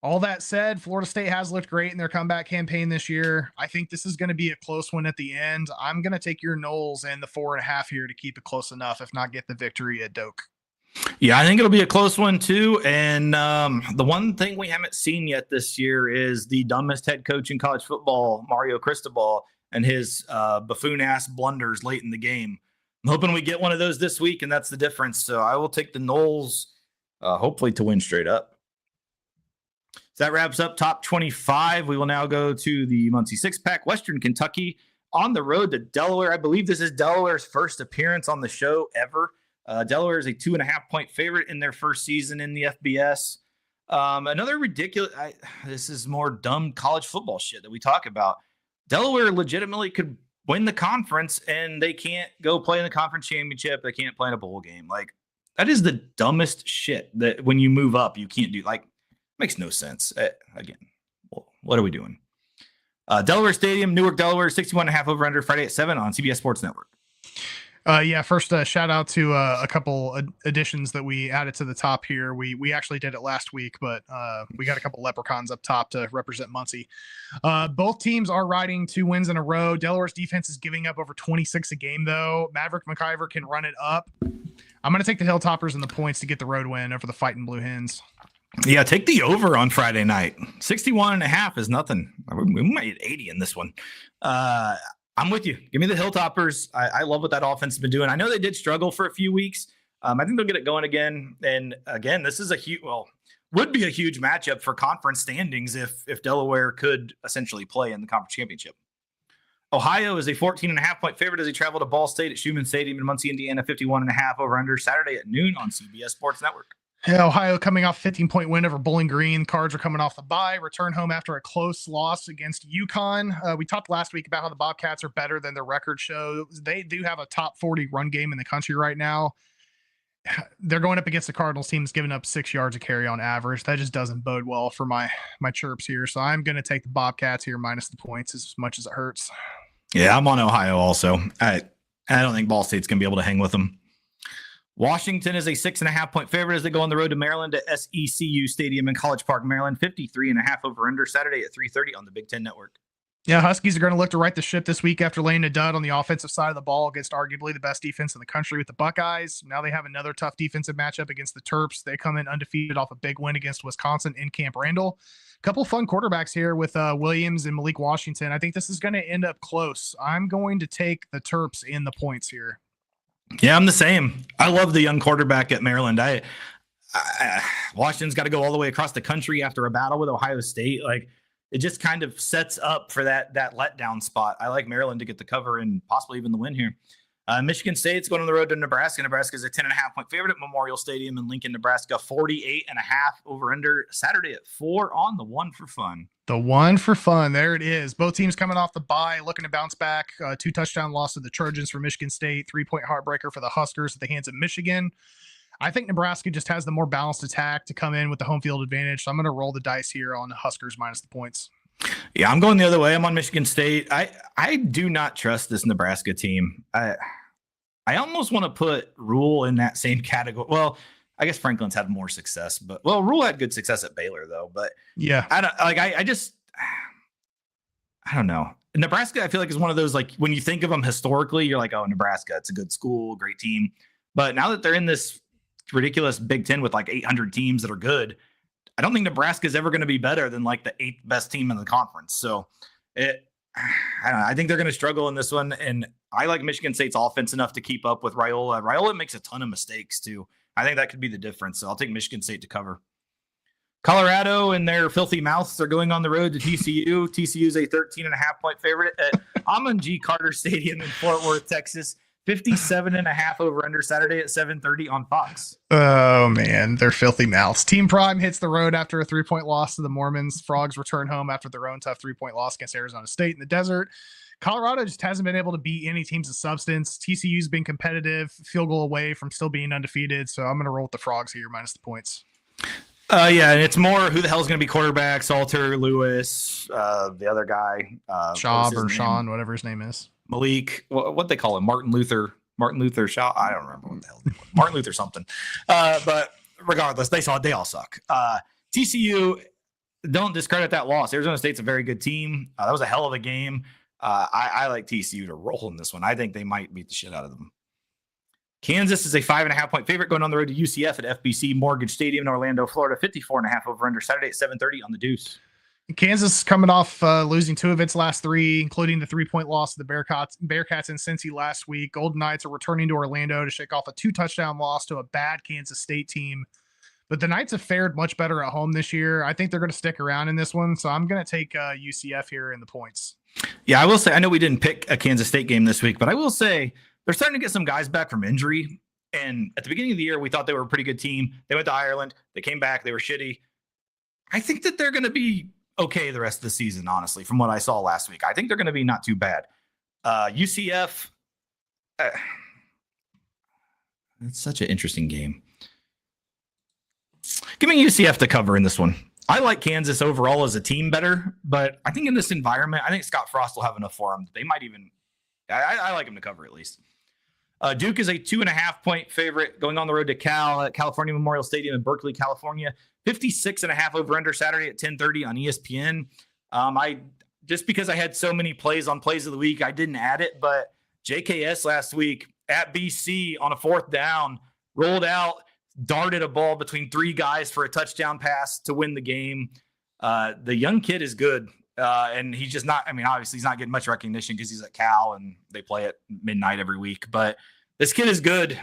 All that said, Florida State has looked great in their comeback campaign this year. I think this is going to be a close one at the end. I'm going to take your Knowles and the 4.5 here to keep it close enough, if not get the victory at Doak. Yeah, I think it'll be a close one too. And the one thing we haven't seen yet this year is the dumbest head coach in college football, Mario Cristobal, and his buffoon-ass blunders late in the game. I'm hoping we get one of those this week, and that's the difference. So I will take the Knowles, hopefully to win straight up. So that wraps up top 25. We will now go to the Muncie Six-Pack. Western Kentucky on the road to Delaware. I believe this is Delaware's first appearance on the show ever. Delaware is a 2.5-point favorite in their first season in the FBS. Another ridiculous, this is more dumb college football shit that we talk about. Delaware legitimately could win the conference and they can't go play in the conference championship. They can't play in a bowl game. Like, that is the dumbest shit that when you move up, you can't do. Like, makes no sense. Again, what are we doing? Delaware Stadium, Newark, Delaware, 61.5 over under Friday at 7 on CBS Sports Network. First shout out to a couple additions that we added to the top here. We actually did it last week, but we got a couple leprechauns up top to represent Muncie. Both teams are riding 2 wins in a row. Delaware's defense is giving up over 26 a game, though. Maverick McIver can run it up. I'm going to take the Hilltoppers and the points to get the road win over the Fighting Blue Hens. Yeah, take the over on Friday night. 61.5 is nothing. We might get 80 in this one. I'm with you. Give me the Hilltoppers. I love what that offense has been doing. I know they did struggle for a few weeks. I think they'll get it going again. And again, this is would be a huge matchup for conference standings if Delaware could essentially play in the conference championship. Ohio is a 14.5-point favorite as they travel to Ball State at Schumann Stadium in Muncie, Indiana. 51.5 over under Saturday at noon on CBS Sports Network. Ohio coming off 15-point win over Bowling Green. Cards are coming off the bye. Return home after a close loss against UConn. We talked last week about how the Bobcats are better than their record shows. They do have a top 40 run game in the country right now. They're going up against the Cardinals team that's giving up 6 yards a carry on average. That just doesn't bode well for my chirps here. So I'm going to take the Bobcats here minus the points as much as it hurts. Yeah, I'm on Ohio also. I don't think Ball State's going to be able to hang with them. Washington is a 6.5-point favorite as they go on the road to Maryland at SECU Stadium in College Park, Maryland. 53.5 over under Saturday at 3:30 on the Big Ten Network. Yeah, Huskies are going to look to right the ship this week after laying a dud on the offensive side of the ball against arguably the best defense in the country with the Buckeyes. Now they have another tough defensive matchup against the Terps. They come in undefeated off a big win against Wisconsin in Camp Randall. A couple fun quarterbacks here with Williams and Malik Washington. I think this is going to end up close. I'm going to take the Terps in the points here. Yeah, I'm the same. I love the young quarterback at Maryland. Washington's got to go all the way across the country after a battle with Ohio State. Like, it just kind of sets up for that letdown spot. I like Maryland to get the cover and possibly even the win here. Michigan State's going on the road to Nebraska. Nebraska is a 10.5-point favorite at Memorial Stadium in Lincoln, Nebraska. 48.5 over under Saturday at 4 on the one for fun. The one for fun. There it is. Both teams coming off the bye, looking to bounce back. 2-touchdown loss to the Trojans for Michigan State. 3-point heartbreaker for the Huskers at the hands of Michigan. I think Nebraska just has the more balanced attack to come in with the home field advantage. So I'm going to roll the dice here on the Huskers minus the points. Yeah, I'm going the other way. I'm on Michigan State. I do not trust this Nebraska team. I almost want to put Rule in that same category. Well, I guess Franklin's had more success, but Rule had good success at Baylor though. But yeah, I don't know. Nebraska, I feel like is one of those, like, when you think of them historically, you're like, oh, Nebraska, it's a good school, great team. But now that they're in this ridiculous Big Ten with like 800 teams that are good, I don't think Nebraska is ever going to be better than like the 8th best team in the conference. So I don't know. I think they're going to struggle in this one. And I like Michigan State's offense enough to keep up with Raiola. Raiola makes a ton of mistakes too. I think that could be the difference. So I'll take Michigan State to cover. Colorado and their filthy mouths are going on the road to TCU. TCU is a 13.5-point favorite at Amon G. Carter Stadium in Fort Worth, Texas. 57.5 over under Saturday at 7:30 on Fox. Oh man, they're filthy mouths. Team Prime hits the road after a 3-point loss to the Mormons. Frogs return home after their own tough 3-point loss against Arizona State in the desert. Colorado just hasn't been able to beat any teams of substance. TCU's been competitive, field goal away from still being undefeated. So I'm going to roll with the Frogs here minus the points. Yeah, and it's more who the hell is going to be quarterback. Salter, Lewis, the other guy, Schaub or Sean, whatever his name is. Malik, what they call him, Martin Luther Shaw. I don't remember what the hell. Martin Luther something. But regardless, they all suck. TCU, don't discredit that loss. Arizona State's a very good team. That was a hell of a game. I like TCU to roll in this one. I think they might beat the shit out of them. Kansas is a 5.5-point favorite going on the road to UCF at FBC Mortgage Stadium in Orlando, Florida. 54.5 over under Saturday at 7:30 on the Deuce. Kansas coming off losing 2 of its last 3, including the 3-point loss to the Bearcats in Cincy last week. Golden Knights are returning to Orlando to shake off a 2-touchdown loss to a bad Kansas State team. But the Knights have fared much better at home this year. I think they're going to stick around in this one. So I'm going to take UCF here in the points. Yeah, I will say, I know we didn't pick a Kansas State game this week, but I will say they're starting to get some guys back from injury. And at the beginning of the year, we thought they were a pretty good team. They went to Ireland. They came back. They were shitty. I think that they're going to be okay the rest of the season, honestly, from what I saw last week. I think they're going to be not too bad. UCF, it's such an interesting game. Give me UCF to cover in this one. I like Kansas overall as a team better, but I think in this environment, I think Scott Frost will have enough for them. They might even, I like him to cover at least. Duke is a 2.5-point favorite going on the road to California Memorial Stadium in Berkeley, California. 56.5 over under Saturday at 10:30 on ESPN. Just because I had so many plays on plays of the week, I didn't add it, but JKS last week at BC on a 4th down, rolled out, darted a ball between 3 guys for a touchdown pass to win the game. The young kid is good. And he's just not, obviously he's not getting much recognition because he's at Cal and they play at midnight every week, but this kid is good.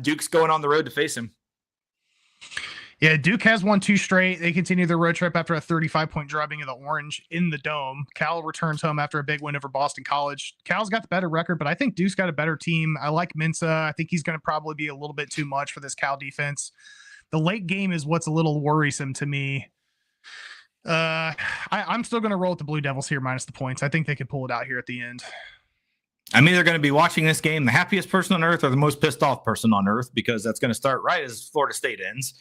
Duke's going on the road to face him. Yeah, Duke has won 2 straight. They continue their road trip after a 35-point drubbing of the Orange in the Dome. Cal returns home after a big win over Boston College. Cal's got the better record, but I think Duke's got a better team. I like Mensah. I think he's going to probably be a little bit too much for this Cal defense. The late game is what's a little worrisome to me. I'm still going to roll with the Blue Devils here minus the points. I think they could pull it out here at the end. I'm either going to be watching this game the happiest person on earth or the most pissed off person on earth, because that's going to start right as Florida State ends.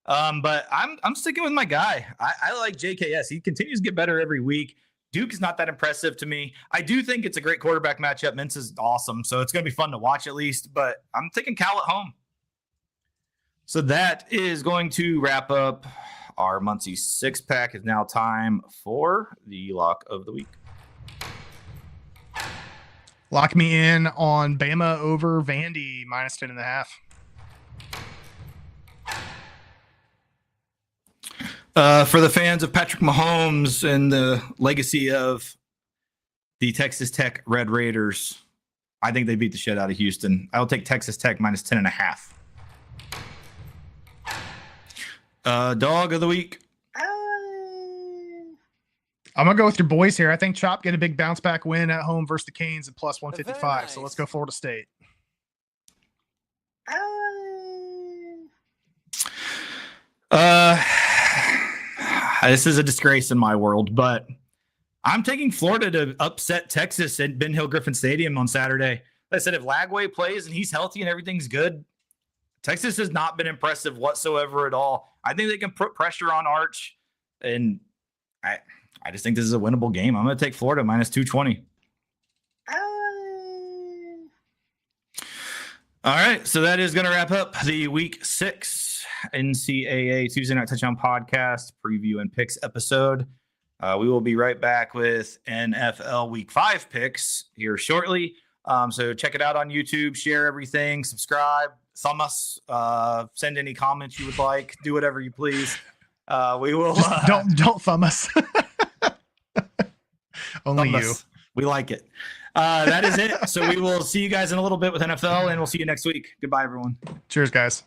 But I'm sticking with my guy. I like JKS. He continues to get better every week. Duke is not that impressive to me. I do think it's a great quarterback matchup. Mintz is awesome, so it's going to be fun to watch at least. But I'm taking Cal at home. So that is going to wrap up our Muncie six-pack. Is now time for the lock of the week. Lock me in on Bama over Vandy minus 10.5. For the fans of Patrick Mahomes and the legacy of the Texas Tech Red Raiders, I think they beat the shit out of Houston. I'll take Texas Tech minus 10.5. Dog of the week. I'm going to go with your boys here. I think Chop get a big bounce back win at home versus the Canes at plus 155. Nice. So let's go Florida State. This is a disgrace in my world, but I'm taking Florida to upset Texas at Ben Hill Griffin Stadium on Saturday. Like I said, if Lagway plays and he's healthy and everything's good, Texas has not been impressive whatsoever at all. I think they can put pressure on Arch, and I just think this is a winnable game. I'm going to take Florida minus 220. All right, so that is going to wrap up the Week 6 NCAA Tuesday Night Touchdown Podcast preview and picks episode. We will be right back with NFL Week 5 picks here shortly. So check it out on YouTube, share everything, subscribe, thumb us, send any comments you would like, do whatever you please. We will don't thumb us. Only thumb you. Us. We like it. That is it. So we will see you guys in a little bit with NFL, and we'll see you next week. Goodbye, everyone. Cheers, guys.